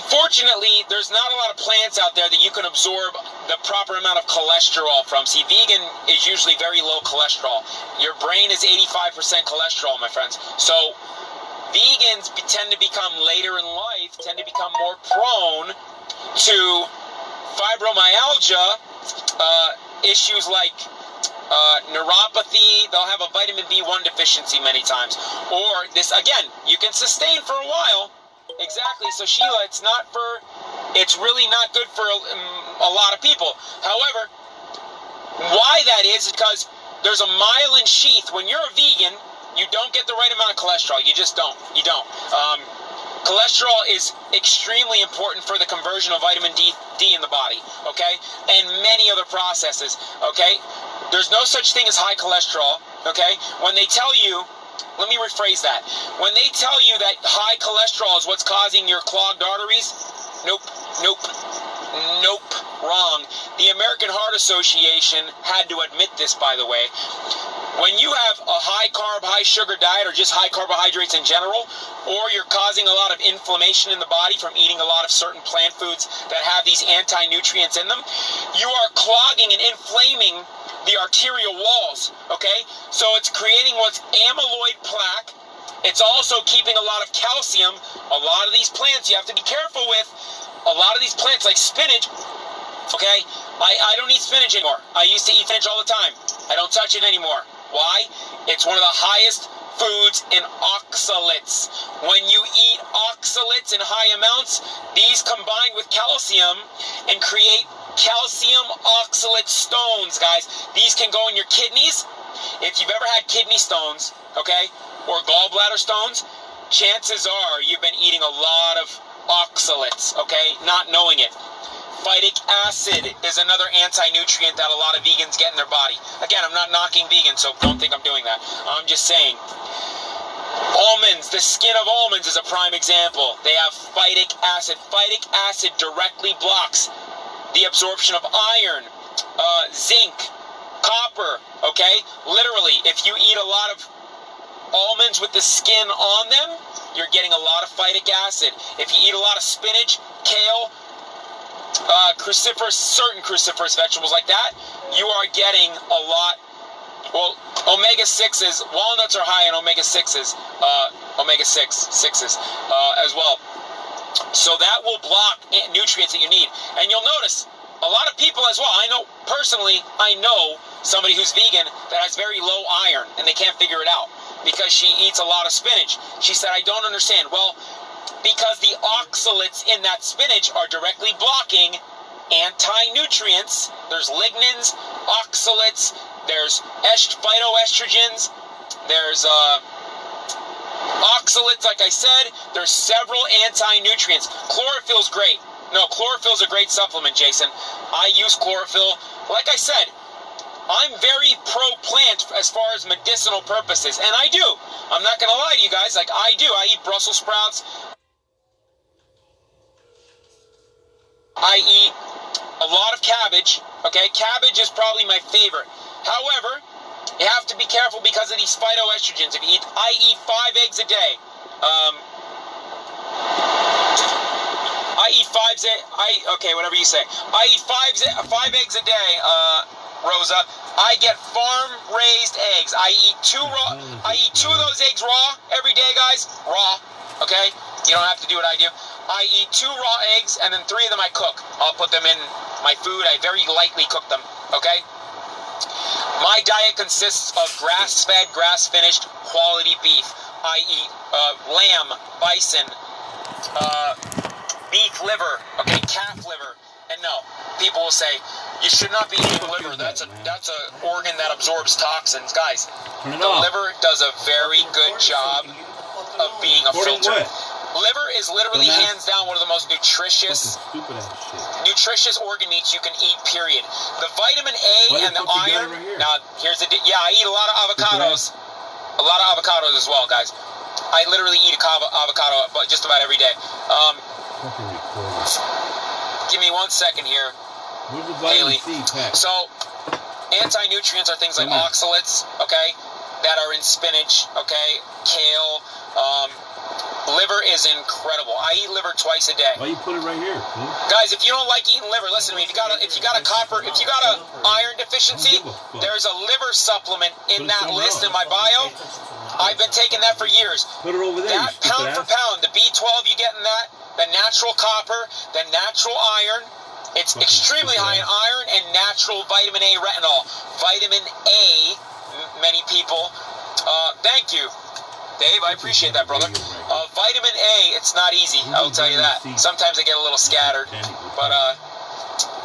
unfortunately, there's not a lot of plants out there that you can absorb the proper amount of cholesterol from. See, vegan is usually very low cholesterol. Your brain is 85% cholesterol, my friends. So vegans tend to become, later in life, tend to become more prone to fibromyalgia, issues like neuropathy. They'll have a vitamin B1 deficiency many times. Or this, again, you can sustain for a while. Exactly. So Sheila, it's really not good for a lot of people. However, why that is because there's a myelin sheath. When you're a vegan, you don't get the right amount of cholesterol. You just don't. You don't. Cholesterol is extremely important for the conversion of vitamin D in the body, okay? And many other processes, okay? There's no such thing as high cholesterol, okay? When they tell you, let me rephrase that. When they tell you that high cholesterol is what's causing your clogged arteries, nope, wrong. The American Heart Association had to admit this, by the way. When you have a high-carb, high-sugar diet, or just high carbohydrates in general, or you're causing a lot of inflammation in the body from eating a lot of certain plant foods that have these anti-nutrients in them, you are clogging and inflaming the arterial walls, okay? So it's creating what's amyloid plaque. It's also keeping a lot of calcium. A lot of these plants you have to be careful with. A lot of these plants, like spinach, okay? I don't eat spinach anymore. I used to eat spinach all the time. I don't touch it anymore. Why? It's one of the highest foods in oxalates. When you eat oxalates in high amounts, these combine with calcium and create calcium oxalate stones, guys. These can go in your kidneys. If you've ever had kidney stones, okay, or gallbladder stones, chances are you've been eating a lot of oxalates, okay, not knowing it. Phytic acid is another anti-nutrient that a lot of vegans get in their body. Again, I'm not knocking vegans, so don't think I'm doing that. I'm just saying. Almonds, the skin of almonds is a prime example. They have phytic acid. Phytic acid directly blocks the absorption of iron, zinc, copper, okay? Literally, if you eat a lot of almonds with the skin on them, you're getting a lot of phytic acid. If you eat a lot of spinach, kale, certain cruciferous vegetables like that, you are getting a lot. Well, omega-6s, walnuts are high in omega-6s, omega-6s as well. So that will block nutrients that you need. And you'll notice a lot of people as well. I know somebody who's vegan that has very low iron and they can't figure it out because she eats a lot of spinach. She said, I don't understand. Well, because the oxalates in that spinach are directly blocking anti-nutrients. There's lignans, oxalates, there's phytoestrogens, there's oxalates, like I said. There's several anti-nutrients. Chlorophyll's great. No, chlorophyll's a great supplement, Jason. I use chlorophyll. Like I said, I'm very pro-plant as far as medicinal purposes, and I do. I'm not going to lie to you guys. Like, I do. I eat Brussels sprouts. I eat a lot of cabbage, okay? Cabbage is probably my favorite. However, you have to be careful because of these phytoestrogens. I eat 5 eggs a day. Whatever you say. I eat 5 eggs a day, Rosa. I get farm-raised eggs. I eat 2 of those eggs raw every day, guys. Raw, okay? You don't have to do what I do. I eat 2 raw eggs, and then 3 of them I cook. I'll put them in my food. I very lightly cook them, okay? My diet consists of grass-fed, grass-finished, quality beef. I eat lamb, bison, beef liver, okay, calf liver. And no, people will say, you should not be eating liver. That's a organ that absorbs toxins. Guys, the liver does a very good job of being a filter. Liver is literally hands down one of the most nutritious organ meats you can eat, period. The vitamin A and the iron. Now, here's the I eat a lot of avocados. A lot of avocados as well, guys. I literally eat avocado just about every day. Give me 1 second here, Haley. So, anti-nutrients are things like oxalates, okay, that are in spinach, okay, kale. Liver is incredible. I eat liver twice a day. Why you put it right here? Guys, if you don't like eating liver, listen to me. If you got a iron deficiency, there's a liver supplement in that list in my bio. I've been taking that for years. Put it over there. That pound for pound, the B12 you get in that, the natural copper, the natural iron. It's extremely high in iron and natural vitamin A retinol. Vitamin A, many people. Thank you, Dave. I appreciate that, brother. Vitamin A, it's not easy. I'll tell you that. Sometimes I get a little scattered, but I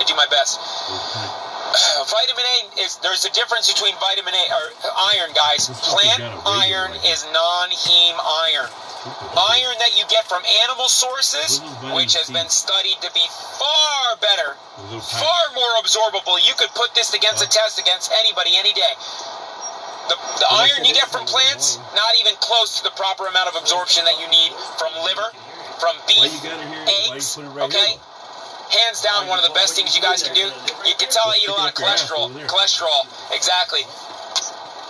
do my best. Vitamin A there's a difference between vitamin A or iron, guys. Plant iron is non-heme iron. Iron that you get from animal sources, which has been studied to be far better, far more absorbable. You could put this against a test against anybody any day. The iron you get from plants, not even close to the proper amount of absorption that you need from liver, from beef, eggs, okay? Hands down, one of the best things you guys can do. You can tell I eat a lot of cholesterol. Exactly.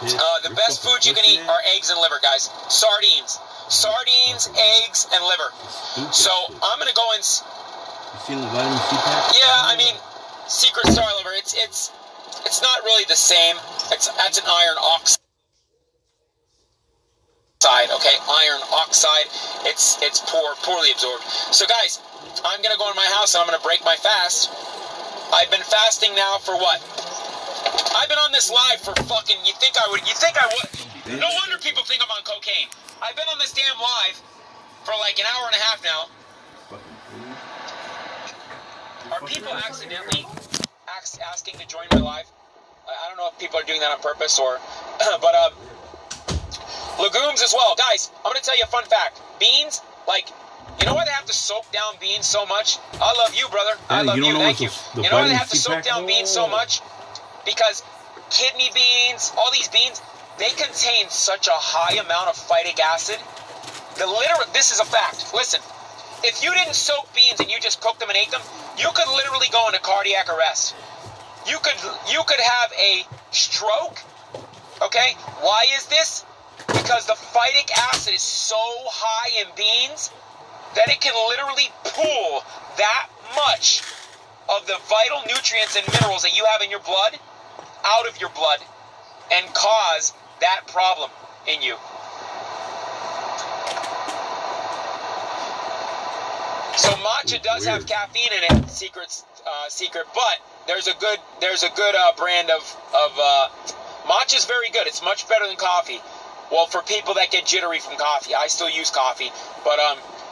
The best foods you can eat are eggs and liver, guys. Sardines, eggs, and liver. So I'm gonna go and. You seen the vitamin C pack? Yeah, I mean, Secret Star liver. It's not really the same. That's an iron oxide. Okay, iron oxide. It's poorly absorbed. So guys, I'm gonna go in my house and I'm gonna break my fast. I've been fasting now for what? I've been on this live for fucking. You think I would? No wonder people think I'm on cocaine. I've been on this damn live for like an hour and a half now. Are people accidentally asking to join my live? I don't know if people are doing that on purpose or, but legumes as well, guys. I'm gonna tell you a fun fact. Beans, like. You know why they have to soak down beans so much? I love you, brother. I love you. Thank you. You know why they have to soak down beans so much? Because kidney beans, all these beans, they contain such a high amount of phytic acid. This is a fact. Listen, if you didn't soak beans and you just cooked them and ate them, you could literally go into cardiac arrest. You could have a stroke. Okay? Why is this? Because the phytic acid is so high in beans that it can literally pull that much of the vital nutrients and minerals that you have in your blood out of your blood and cause that problem in you. So matcha does have caffeine in it, secret, but there's a good brand of matcha is very good. It's much better than coffee. Well, for people that get jittery from coffee, I still use coffee, but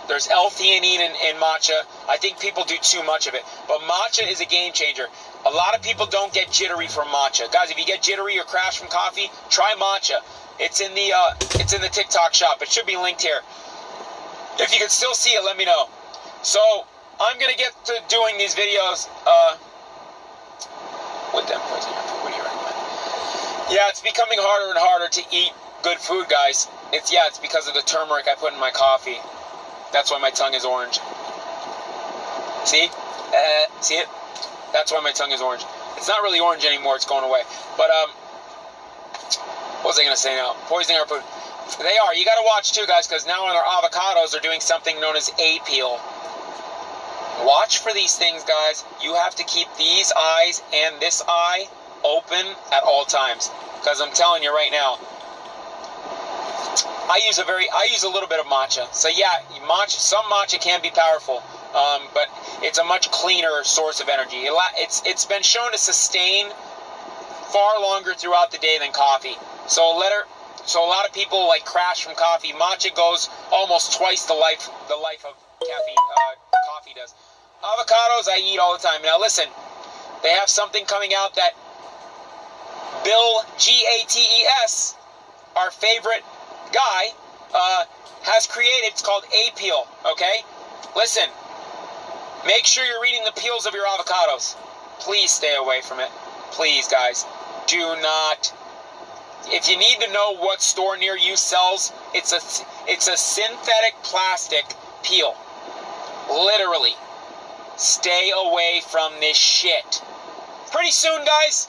there's L-theanine in matcha. I think people do too much of it. But matcha is a game changer. A lot of people don't get jittery from matcha. Guys, if you get jittery or crash from coffee, try matcha. It's in the TikTok shop. It should be linked here. If you can still see it, let me know. So, I'm going to get to doing these videos. What do you recommend? Yeah, it's becoming harder and harder to eat good food, guys. It's because of the turmeric I put in my coffee. That's why my tongue is orange. See? See it? That's why my tongue is orange. It's not really orange anymore. It's going away. But, what was I going to say now? Poisoning our food. They are. You got to watch, too, guys, because now on our avocados, they're doing something known as A-peel. Watch for these things, guys. You have to keep these eyes and this eye open at all times. Because I'm telling you right now, I use a little bit of matcha. So yeah, some matcha can be powerful, but it's a much cleaner source of energy. It's been shown to sustain far longer throughout the day than coffee. So a lot of people like crash from coffee. Matcha goes almost twice the life of caffeine coffee does. avocados I eat all the time. Now listen, they have something coming out that Bill Gates, our favorite guy, has created. It's called A-Peel, okay? Listen, make sure you're reading the peels of your avocados. Please stay away from it. Please, guys. Do not. If you need to know what store near you sells, it's a synthetic plastic peel. Literally. Stay away from this shit. Pretty soon, guys,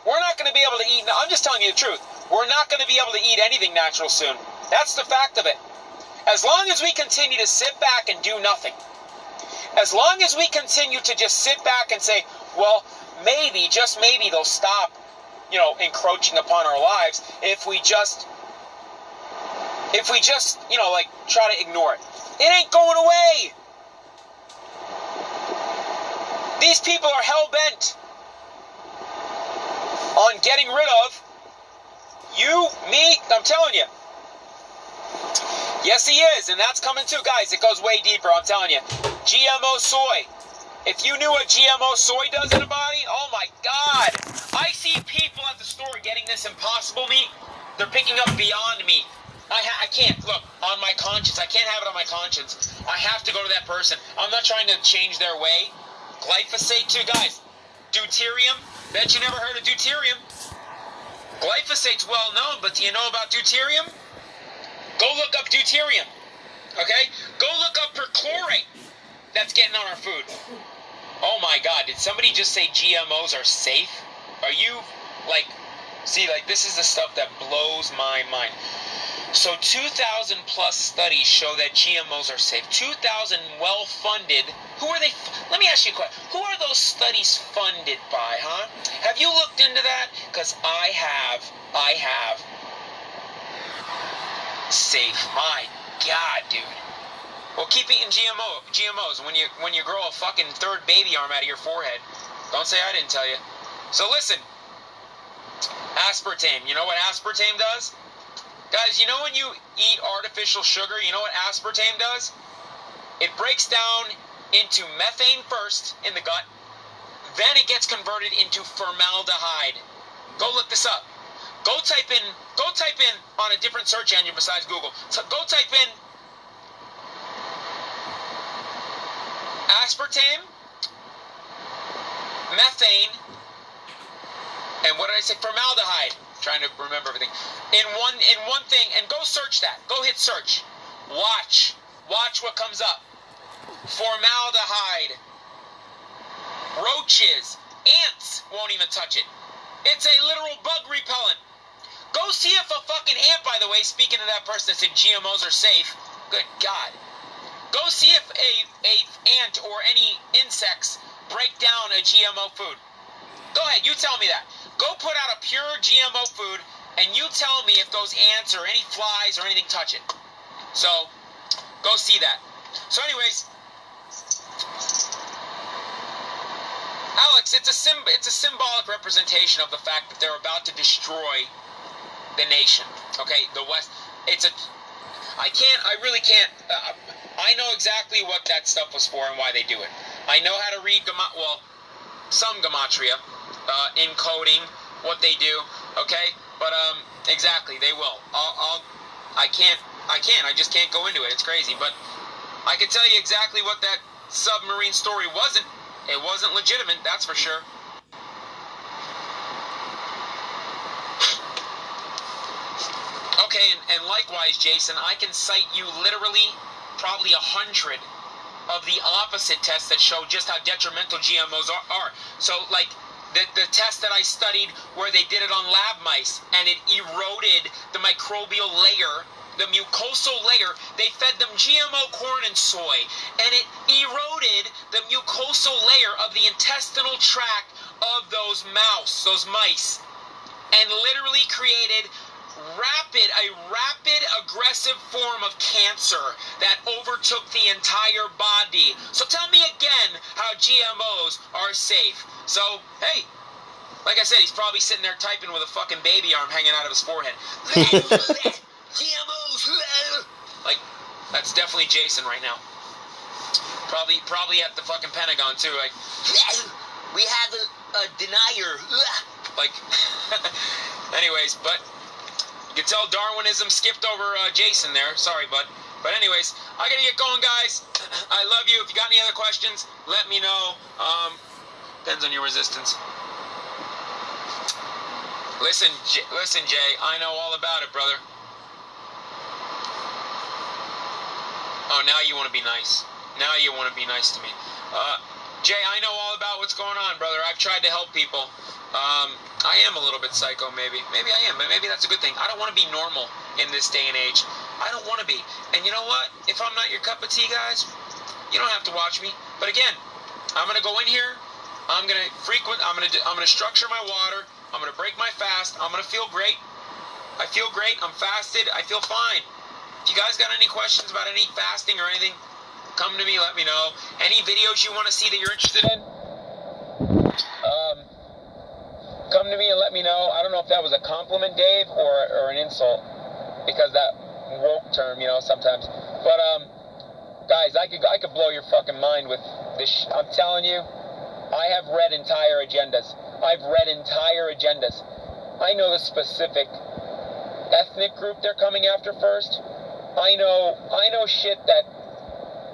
we're not going to be able to eat. I'm just telling you the truth. We're not going to be able to eat anything natural soon. That's the fact of it. As long as we continue to sit back and do nothing, as long as we continue to just sit back and say, well, maybe, just maybe they'll stop, encroaching upon our lives if we just, like, try to ignore it. It ain't going away. These people are hell-bent on getting rid of you, me, I'm telling you. Yes, he is, and that's coming too, guys. It goes way deeper, I'm telling you. GMO soy. If you knew what GMO soy does in the body, oh my God. I see people at the store getting this Impossible meat. They're picking up Beyond Meat. I can't, look, on my conscience. I can't have it on my conscience. I have to go to that person. I'm not trying to change their way. Glyphosate too, guys. Deuterium. Bet you never heard of deuterium. Glyphosate's well known, but do you know about deuterium? Go look up deuterium. Okay? Go look up perchlorate that's getting on our food. Oh my God, did somebody just say GMOs are safe? Are you, this is the stuff that blows my mind. So 2,000 plus studies show that GMOs are safe. 2,000 well-funded. Who are they? Let me ask you a question. Who are those studies funded by, huh? Have you looked into that? Because I have. Safe. My God, dude. Well, keep eating GMOs. When you grow a fucking third baby arm out of your forehead, don't say I didn't tell you. So listen. Aspartame. You know what aspartame does? Guys, you know when you eat artificial sugar, you know what aspartame does? It breaks down into methane first in the gut, then it gets converted into formaldehyde. Go look this up. Go type in on a different search engine besides Google. So go type in aspartame, methane, and what did I say? Formaldehyde. Trying to remember everything in one thing, and go search that. Go hit search. Watch what comes up. Formaldehyde. Roaches, ants won't even touch it. It's a literal bug repellent. Go see if a fucking ant, by the way, speaking to that person that said GMOs are safe. Good God. Go see if a ant or any insects break down a GMO food. Go ahead, you tell me that. Go put out a pure GMO food, and you tell me if those ants or any flies or anything touch it. So, go see that. So anyways, Alex, it's a symbolic representation of the fact that they're about to destroy the nation. Okay, the West. I really can't. I know exactly what that stuff was for and why they do it. I know how to read some gematria. Encoding what they do, okay? But exactly, they will. I just can't go into it. It's crazy, but I can tell you exactly what that submarine story wasn't. It wasn't legitimate, that's for sure. Okay, and likewise, Jason, I can cite you literally probably 100 of the opposite tests that show just how detrimental GMOs are. So, like, the test that I studied where they did it on lab mice and it eroded the microbial layer, the mucosal layer. They fed them GMO corn and soy and it eroded the mucosal layer of the intestinal tract of those mice, and literally created a rapid aggressive form of cancer that overtook the entire body. So tell me again how GMOs are safe. So, hey, like I said, he's probably sitting there typing with a fucking baby arm hanging out of his forehead. GMOs! Like, that's definitely Jason right now. Probably at the fucking Pentagon too. Like, we have a denier. Like, anyways, but you can tell Darwinism skipped over Jason there. Sorry, bud. But anyways, I gotta get going, guys. I love you. If you got any other questions, let me know. Depends on your resistance. Listen, Jay. I know all about it, brother. Oh, now you want to be nice. Now you want to be nice to me. Jay, I know all about what's going on, brother. I've tried to help people. I am a little bit psycho, maybe. Maybe I am, but maybe that's a good thing. I don't want to be normal in this day and age. I don't want to be. And you know what? If I'm not your cup of tea, guys, you don't have to watch me. But again, I'm going to go in here. I'm going to structure my water. I'm going to break my fast. I'm going to feel great. I feel great. I'm fasted. I feel fine. If you guys got any questions about any fasting or anything, come to me, let me know. Any videos you want to see that you're interested in, come to me and let me know. I don't know if that was a compliment, Dave, or an insult, because that woke term, sometimes. But guys, I could blow your fucking mind with this. I'm telling you, I have read entire agendas. I know the specific ethnic group they're coming after first. I know shit that.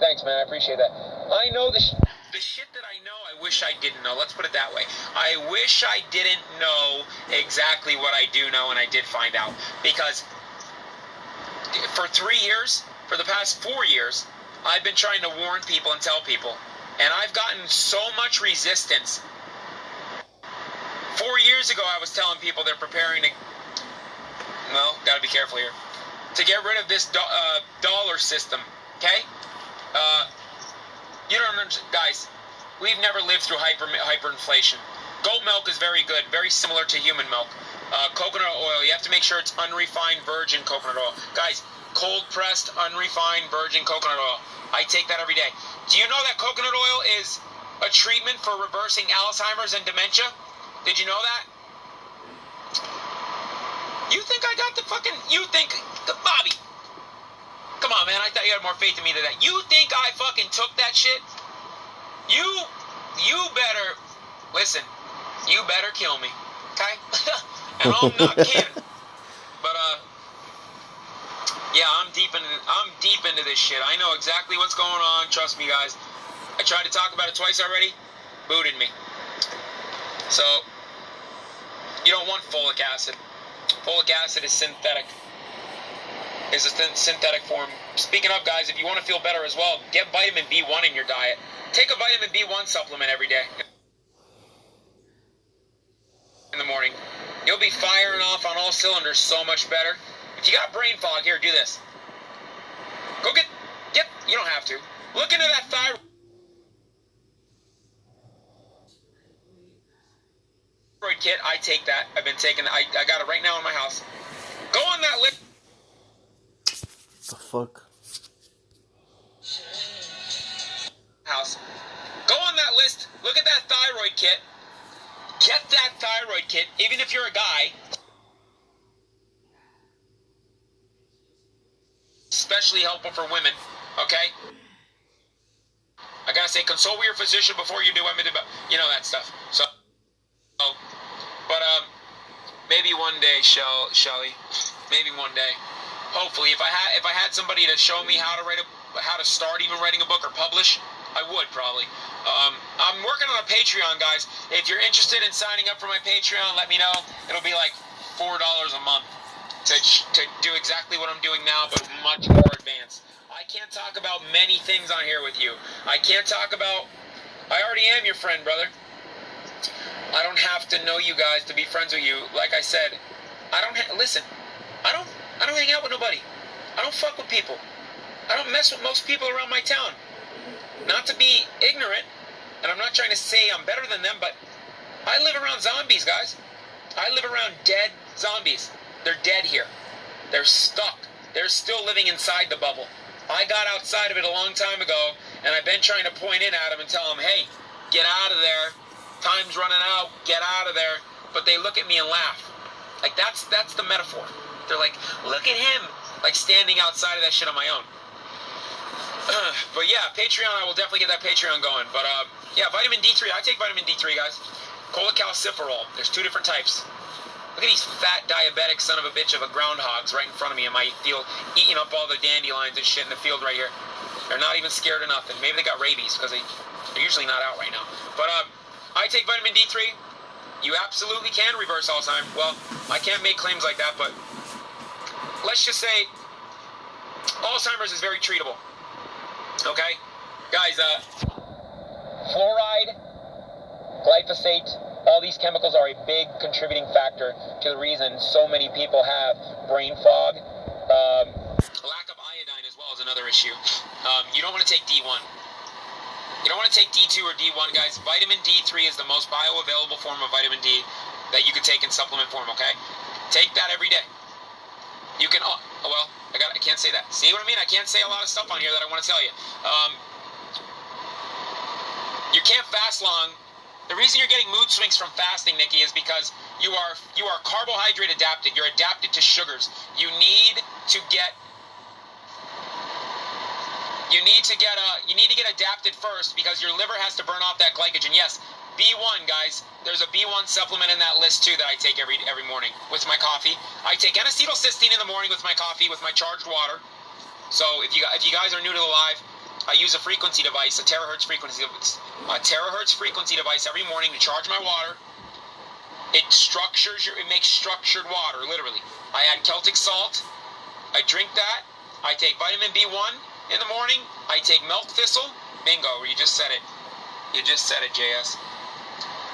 Thanks, man. I appreciate that. I know the shit that I know. I wish I didn't know. Let's put it that way. I wish I didn't know exactly what I do know, and I did find out, because for 3 years, for the past 4 years, I've been trying to warn people and tell people, and I've gotten so much resistance. 4 years ago, I was telling people they're preparing to. Well, gotta be careful here. To get rid of this dollar system, okay? You don't understand, guys. We've never lived through hyperinflation. Goat milk is very good, very similar to human milk. Coconut oil, you have to make sure it's unrefined virgin coconut oil. Guys, cold-pressed, unrefined virgin coconut oil. I take that every day. Do you know that coconut oil is a treatment for reversing Alzheimer's and dementia? Did you know that? You think I got the fucking... Bobby! Come on, man. I thought you had more faith in me than that. You think I fucking took that shit? You better... Listen. You better kill me. Okay? And I'm not kidding. But, yeah, I'm deep into this shit. I know exactly what's going on. Trust me, guys. I tried to talk about it twice already. Booted me. So, you don't want folic acid. Folic acid is synthetic. Is a synthetic form. Speaking of, guys, if you want to feel better as well, get vitamin B1 in your diet. Take a vitamin B1 supplement every day. In the morning. You'll be firing off on all cylinders so much better. If you got brain fog, here, do this. Go get, you don't have to. Look into that thyroid kit. I take that. I've been taking, I got it right now in my house. Go on that list. The fuck? House. Go on that list. Look at that thyroid kit. Get that thyroid kit, even if you're a guy. Especially helpful for women. Okay? I gotta say, consult with your physician before you do that stuff. So, but maybe one day, Shelly. Maybe one day. Hopefully, if I had somebody to show me how to start even writing a book or publish, I would probably. I'm working on a Patreon, guys. If you're interested in signing up for my Patreon, let me know. It'll be like $4 a month to do exactly what I'm doing now, but much more advanced. I can't talk about many things on here with you. I already am your friend, brother. I don't have to know you guys to be friends with you. Like I said, I don't hang out with nobody. I don't fuck with people. I don't mess with most people around my town. Not to be ignorant, and I'm not trying to say I'm better than them, but I live around zombies, guys. I live around dead zombies. They're dead here. They're stuck. They're still living inside the bubble. I got outside of it a long time ago, and I've been trying to point in at them and tell them, hey, get out of there. Time's running out. Get out of there. But they look at me and laugh. Like, that's the metaphor. They're like, look at him. Like, standing outside of that shit on my own. But yeah, Patreon, I will definitely get that Patreon going. But yeah, vitamin D3. I take vitamin D3, guys. Cholecalciferol. There's 2 different types. Look at these fat diabetic son of a bitch of a groundhogs right in front of me in my field, eating up all the dandelions and shit in the field right here. They're not even scared of nothing. Maybe they got rabies because they're usually not out right now. But I take vitamin D3. You absolutely can reverse Alzheimer's. Well, I can't make claims like that, but let's just say Alzheimer's is very treatable. Okay? Guys, fluoride, glyphosate, all these chemicals are a big contributing factor to the reason so many people have brain fog. Lack of iodine as well is another issue. You don't want to take D1. You don't want to take D2 or D1, guys. Vitamin D3 is the most bioavailable form of vitamin D that you can take in supplement form, okay? Take that every day. You can, well, I can't say that. See what I mean? I can't say a lot of stuff on here that I want to tell you. You can't fast long. The reason you're getting mood swings from fasting, Nikki, is because you are carbohydrate adapted. You're adapted to sugars. You need to get adapted first because your liver has to burn off that glycogen. Yes, B1, guys. There's a B1 supplement in that list too that I take every morning with my coffee. I take N-acetylcysteine in the morning with my coffee with my charged water. So if you guys are new to the live, I use a frequency device, a terahertz frequency device every morning to charge my water. It makes structured water, literally. I add Celtic salt. I drink that. I take vitamin B1 in the morning. I take milk thistle. Bingo, you just said it. You just said it, JS.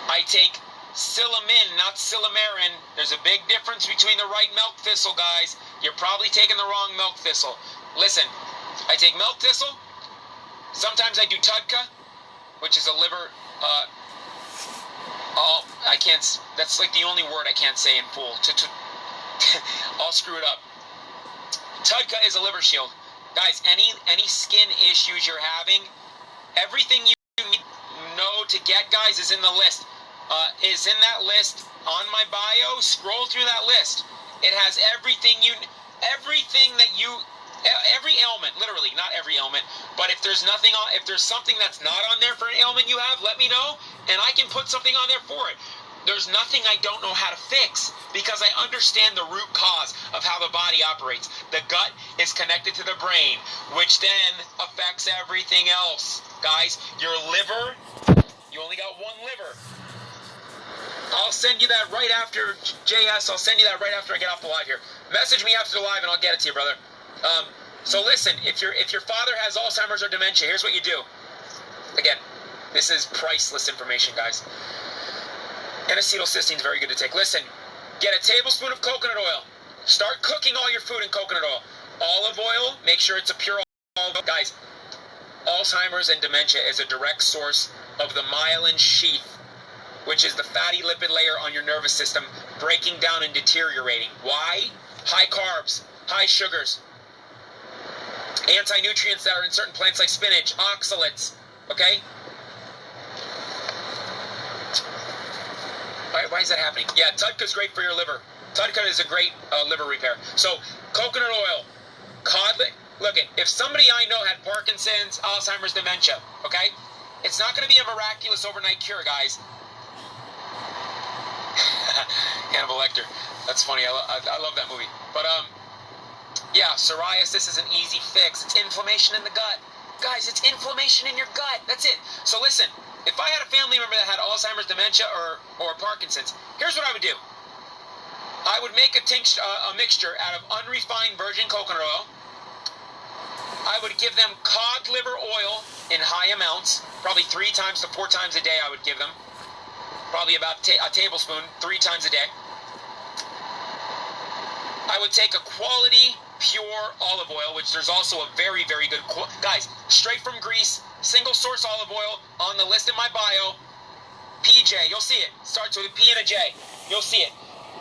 I take Silamin, not Silamerin. There's a big difference between the right milk thistle, guys. You're probably taking the wrong milk thistle. Listen, I take milk thistle. Sometimes I do Tudka, which is a liver, I can't, that's like the only word I can't say in full. I'll screw it up. Tudka is a liver shield. Guys, any skin issues you're having, everything you need to know to get, guys, is in the list. Is in that list on my bio. Scroll through that list. It has everything every ailment, literally, not every ailment, but if there's something that's not on there for an ailment you have, let me know, and I can put something on there for it. There's nothing I don't know how to fix because I understand the root cause of how the body operates. The gut is connected to the brain, which then affects everything else. Guys, your liver, you only got one liver. I'll send you that right after, JS, I'll send you that right after I get off the live here. Message me after the live and I'll get it to you, brother. So listen, if your father has Alzheimer's or dementia, here's what you do. Again, this is priceless information, guys. N-acetylcysteine is very good to take. Listen, get a tablespoon of coconut oil. Start cooking all your food in coconut oil. Olive oil, make sure it's a pure olive oil. Guys, Alzheimer's and dementia is a direct source of the myelin sheath, which is the fatty lipid layer on your nervous system breaking down and deteriorating. Why? High carbs, high sugars, anti-nutrients that are in certain plants like spinach, oxalates, okay? Why is that happening? Yeah, Tudka is great for your liver. Tudka is a great liver repair. So, coconut oil, cod, look, if somebody I know had Parkinson's, Alzheimer's, dementia, okay? It's not going to be a miraculous overnight cure, guys. Hannibal Lecter. That's funny. I love that movie. But, yeah, psoriasis is an easy fix. It's inflammation in the gut. Guys, it's inflammation in your gut. That's it. So listen, if I had a family member that had Alzheimer's, dementia, or Parkinson's, here's what I would do. I would make a mixture out of unrefined virgin coconut oil. I would give them cod liver oil in high amounts, probably 3 times to 4 times a day I would give them. Probably about a tablespoon 3 times a day. I would take a quality pure olive oil, which there's also a very, very good, guys, straight from Greece, single source olive oil on the list in my bio. PJ, you'll see it. Starts with a P and a J. You'll see it.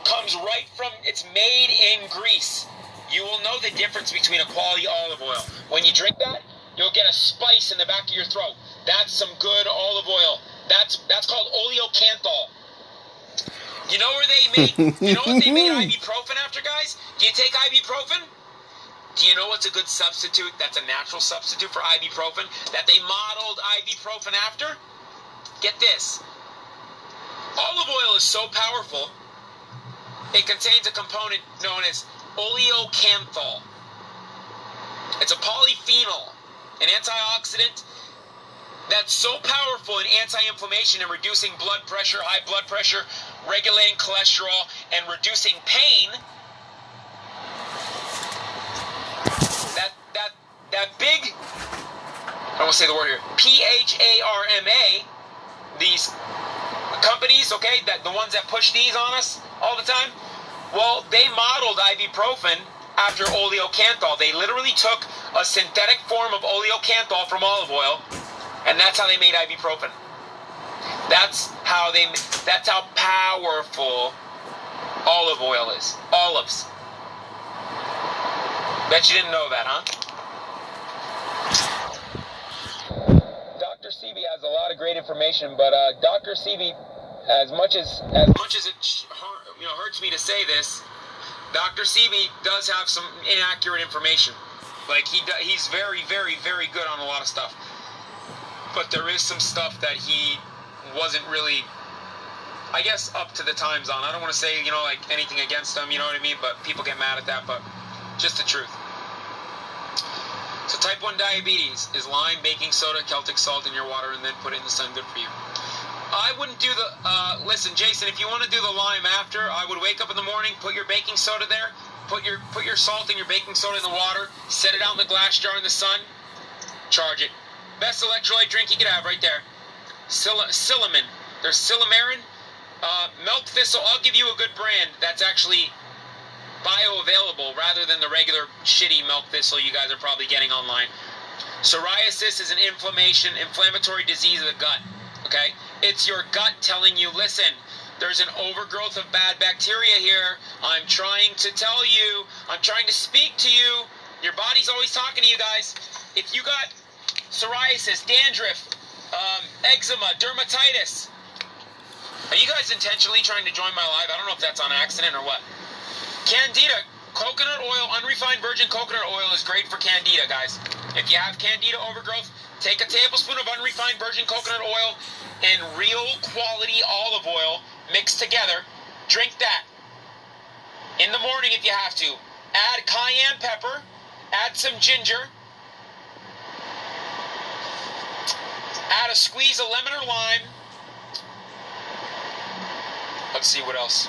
Comes right from, it's made in Greece. You will know the difference between a quality olive oil. When you drink that, you'll get a spice in the back of your throat. That's some good olive oil. That's called oleocanthal. You know where they made, you know what they made ibuprofen after, guys? Do you take ibuprofen? Do you know what's a good substitute that's a natural substitute for ibuprofen that they modeled ibuprofen after? Get this. Olive oil is so powerful, it contains a component known as oleocanthal. It's a polyphenol, an antioxidant that's so powerful in anti-inflammation and reducing blood pressure, high blood pressure, regulating cholesterol, and reducing pain. That big, I don't want to say the word here, PHARMA, these companies, okay, that the ones that push these on us all the time, well, they modeled ibuprofen after oleocanthal. They literally took a synthetic form of oleocanthal from olive oil, and that's how they made ibuprofen. That's how powerful olive oil is. Olives. Bet you didn't know that, huh? Dr. Sebi has a lot of great information, but Dr. Sebi, as much as it hurts me to say this, Dr. Sebi does have some inaccurate information. Like he's very, very, very good on a lot of stuff, but there is some stuff that he wasn't really, I guess, up to the times on. I don't want to say like anything against him, you know what I mean? But people get mad at that, but just the truth. So type 1 diabetes is lime, baking soda, Celtic salt in your water, and then put it in the sun. Good for you. I wouldn't do the, listen, Jason, if you want to do the lime after, I would wake up in the morning, put your baking soda there, put your salt and your baking soda in the water, set it out in the glass jar in the sun, charge it. Best electrolyte drink you could have right there. Silamin. There's Silamerin. Milk Thistle, I'll give you a good brand that's actually bioavailable rather than the regular shitty Milk Thistle you guys are probably getting online. Psoriasis is an inflammatory disease of the gut. Okay? It's your gut telling you, listen, there's an overgrowth of bad bacteria here. I'm trying to tell you. I'm trying to speak to you. Your body's always talking to you guys. If you got psoriasis, dandruff, eczema, dermatitis, are you guys intentionally trying to join my live? I don't know if that's on accident or what. Candida, coconut oil, unrefined virgin coconut oil is great for candida, guys. If you have candida overgrowth, take a tablespoon of unrefined virgin coconut oil and real quality olive oil mixed together. Drink that. In the morning if you have to. Add cayenne pepper, add some ginger, add a squeeze of lemon or lime. Let's see what else.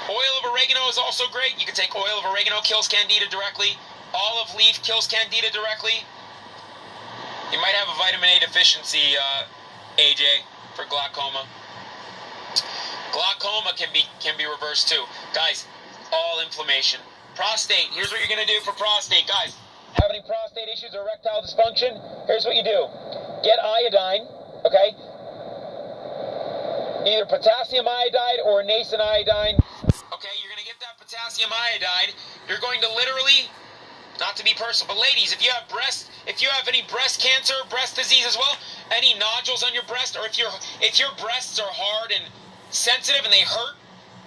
Oil of oregano is also great. You can take oil of oregano, kills candida directly. Olive leaf kills candida directly. You might have a vitamin A deficiency, AJ, for glaucoma. Glaucoma can be reversed too. Guys, all inflammation. Prostate, here's what you're going to do for prostate. Guys, have any prostate issues or erectile dysfunction? Here's what you do. Get iodine, okay? Either potassium iodide or nascent iodine. Okay, you're going to get that potassium iodide. You're going to literally, not to be personal, but ladies, if you have any breast cancer, breast disease as well, any nodules on your breast, or if your breasts are hard and sensitive and they hurt,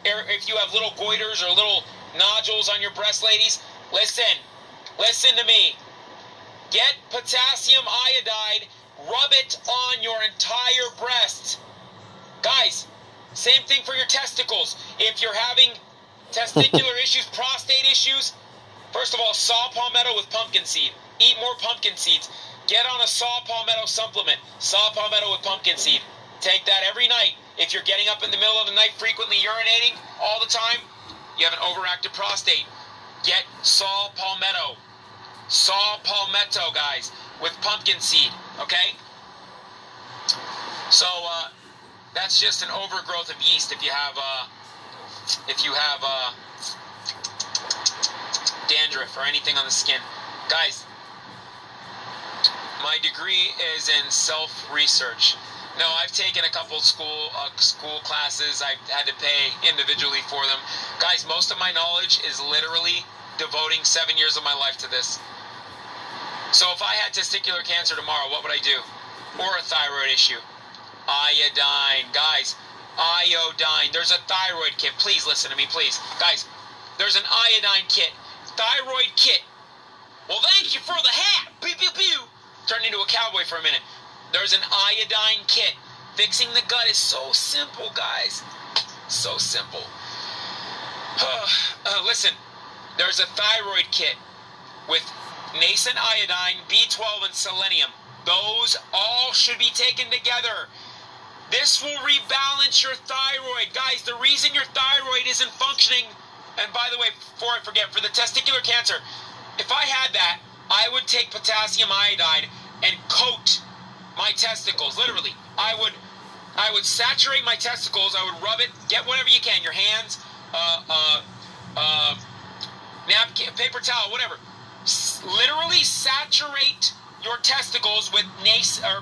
or if you have little goiters or little nodules on your breast, ladies, listen to me. Get potassium iodide, rub it on your entire breast. Guys, same thing for your testicles. If you're having testicular issues, prostate issues, first of all, saw palmetto with pumpkin seed. Eat more pumpkin seeds. Get on a saw palmetto supplement. Saw palmetto with pumpkin seed. Take that every night. If you're getting up in the middle of the night, frequently urinating all the time, you have an overactive prostate. Get saw palmetto. Saw palmetto, guys, with pumpkin seed, okay? So, that's just an overgrowth of yeast if you have dandruff or anything on the skin. Guys, my degree is in self-research. No, I've taken a couple school classes. I've had to pay individually for them. Guys, most of my knowledge is literally devoting 7 years of my life to this. So if I had testicular cancer tomorrow, what would I do? Or a thyroid issue? Iodine. Guys, iodine. There's a thyroid kit. Please listen to me, please. Guys, there's an iodine kit. Thyroid kit. Well, thank you for the hat. Pew, pew, pew. Turned into a cowboy for a minute. There's an iodine kit. Fixing the gut is so simple, guys. So simple. Listen, there's a thyroid kit with nascent iodine, B12, and selenium. Those all should be taken together. This will rebalance your thyroid. Guys, the reason your thyroid isn't functioning, and by the way, before I forget, for the testicular cancer, if I had that, I would take potassium iodide and coat my testicles. Literally, I would saturate my testicles. I would rub it. Get whatever you can, your hands, napkin, paper towel, whatever. Literally saturate your testicles with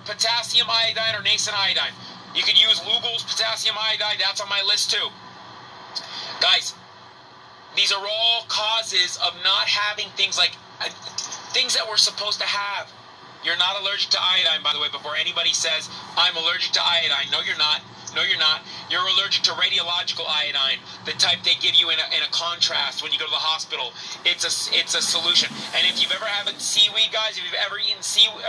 potassium iodine or nascent iodine. You could use Lugol's potassium iodide. That's on my list too. Guys, these are all causes of not having things like things that we're supposed to have. You're not allergic to iodine, by the way, before anybody says, I'm allergic to iodine. No, you're not. No, you're not. You're allergic to radiological iodine, the type they give you in a contrast when you go to the hospital. It's a solution. And if you've ever had seaweed, guys, if you've ever eaten seafood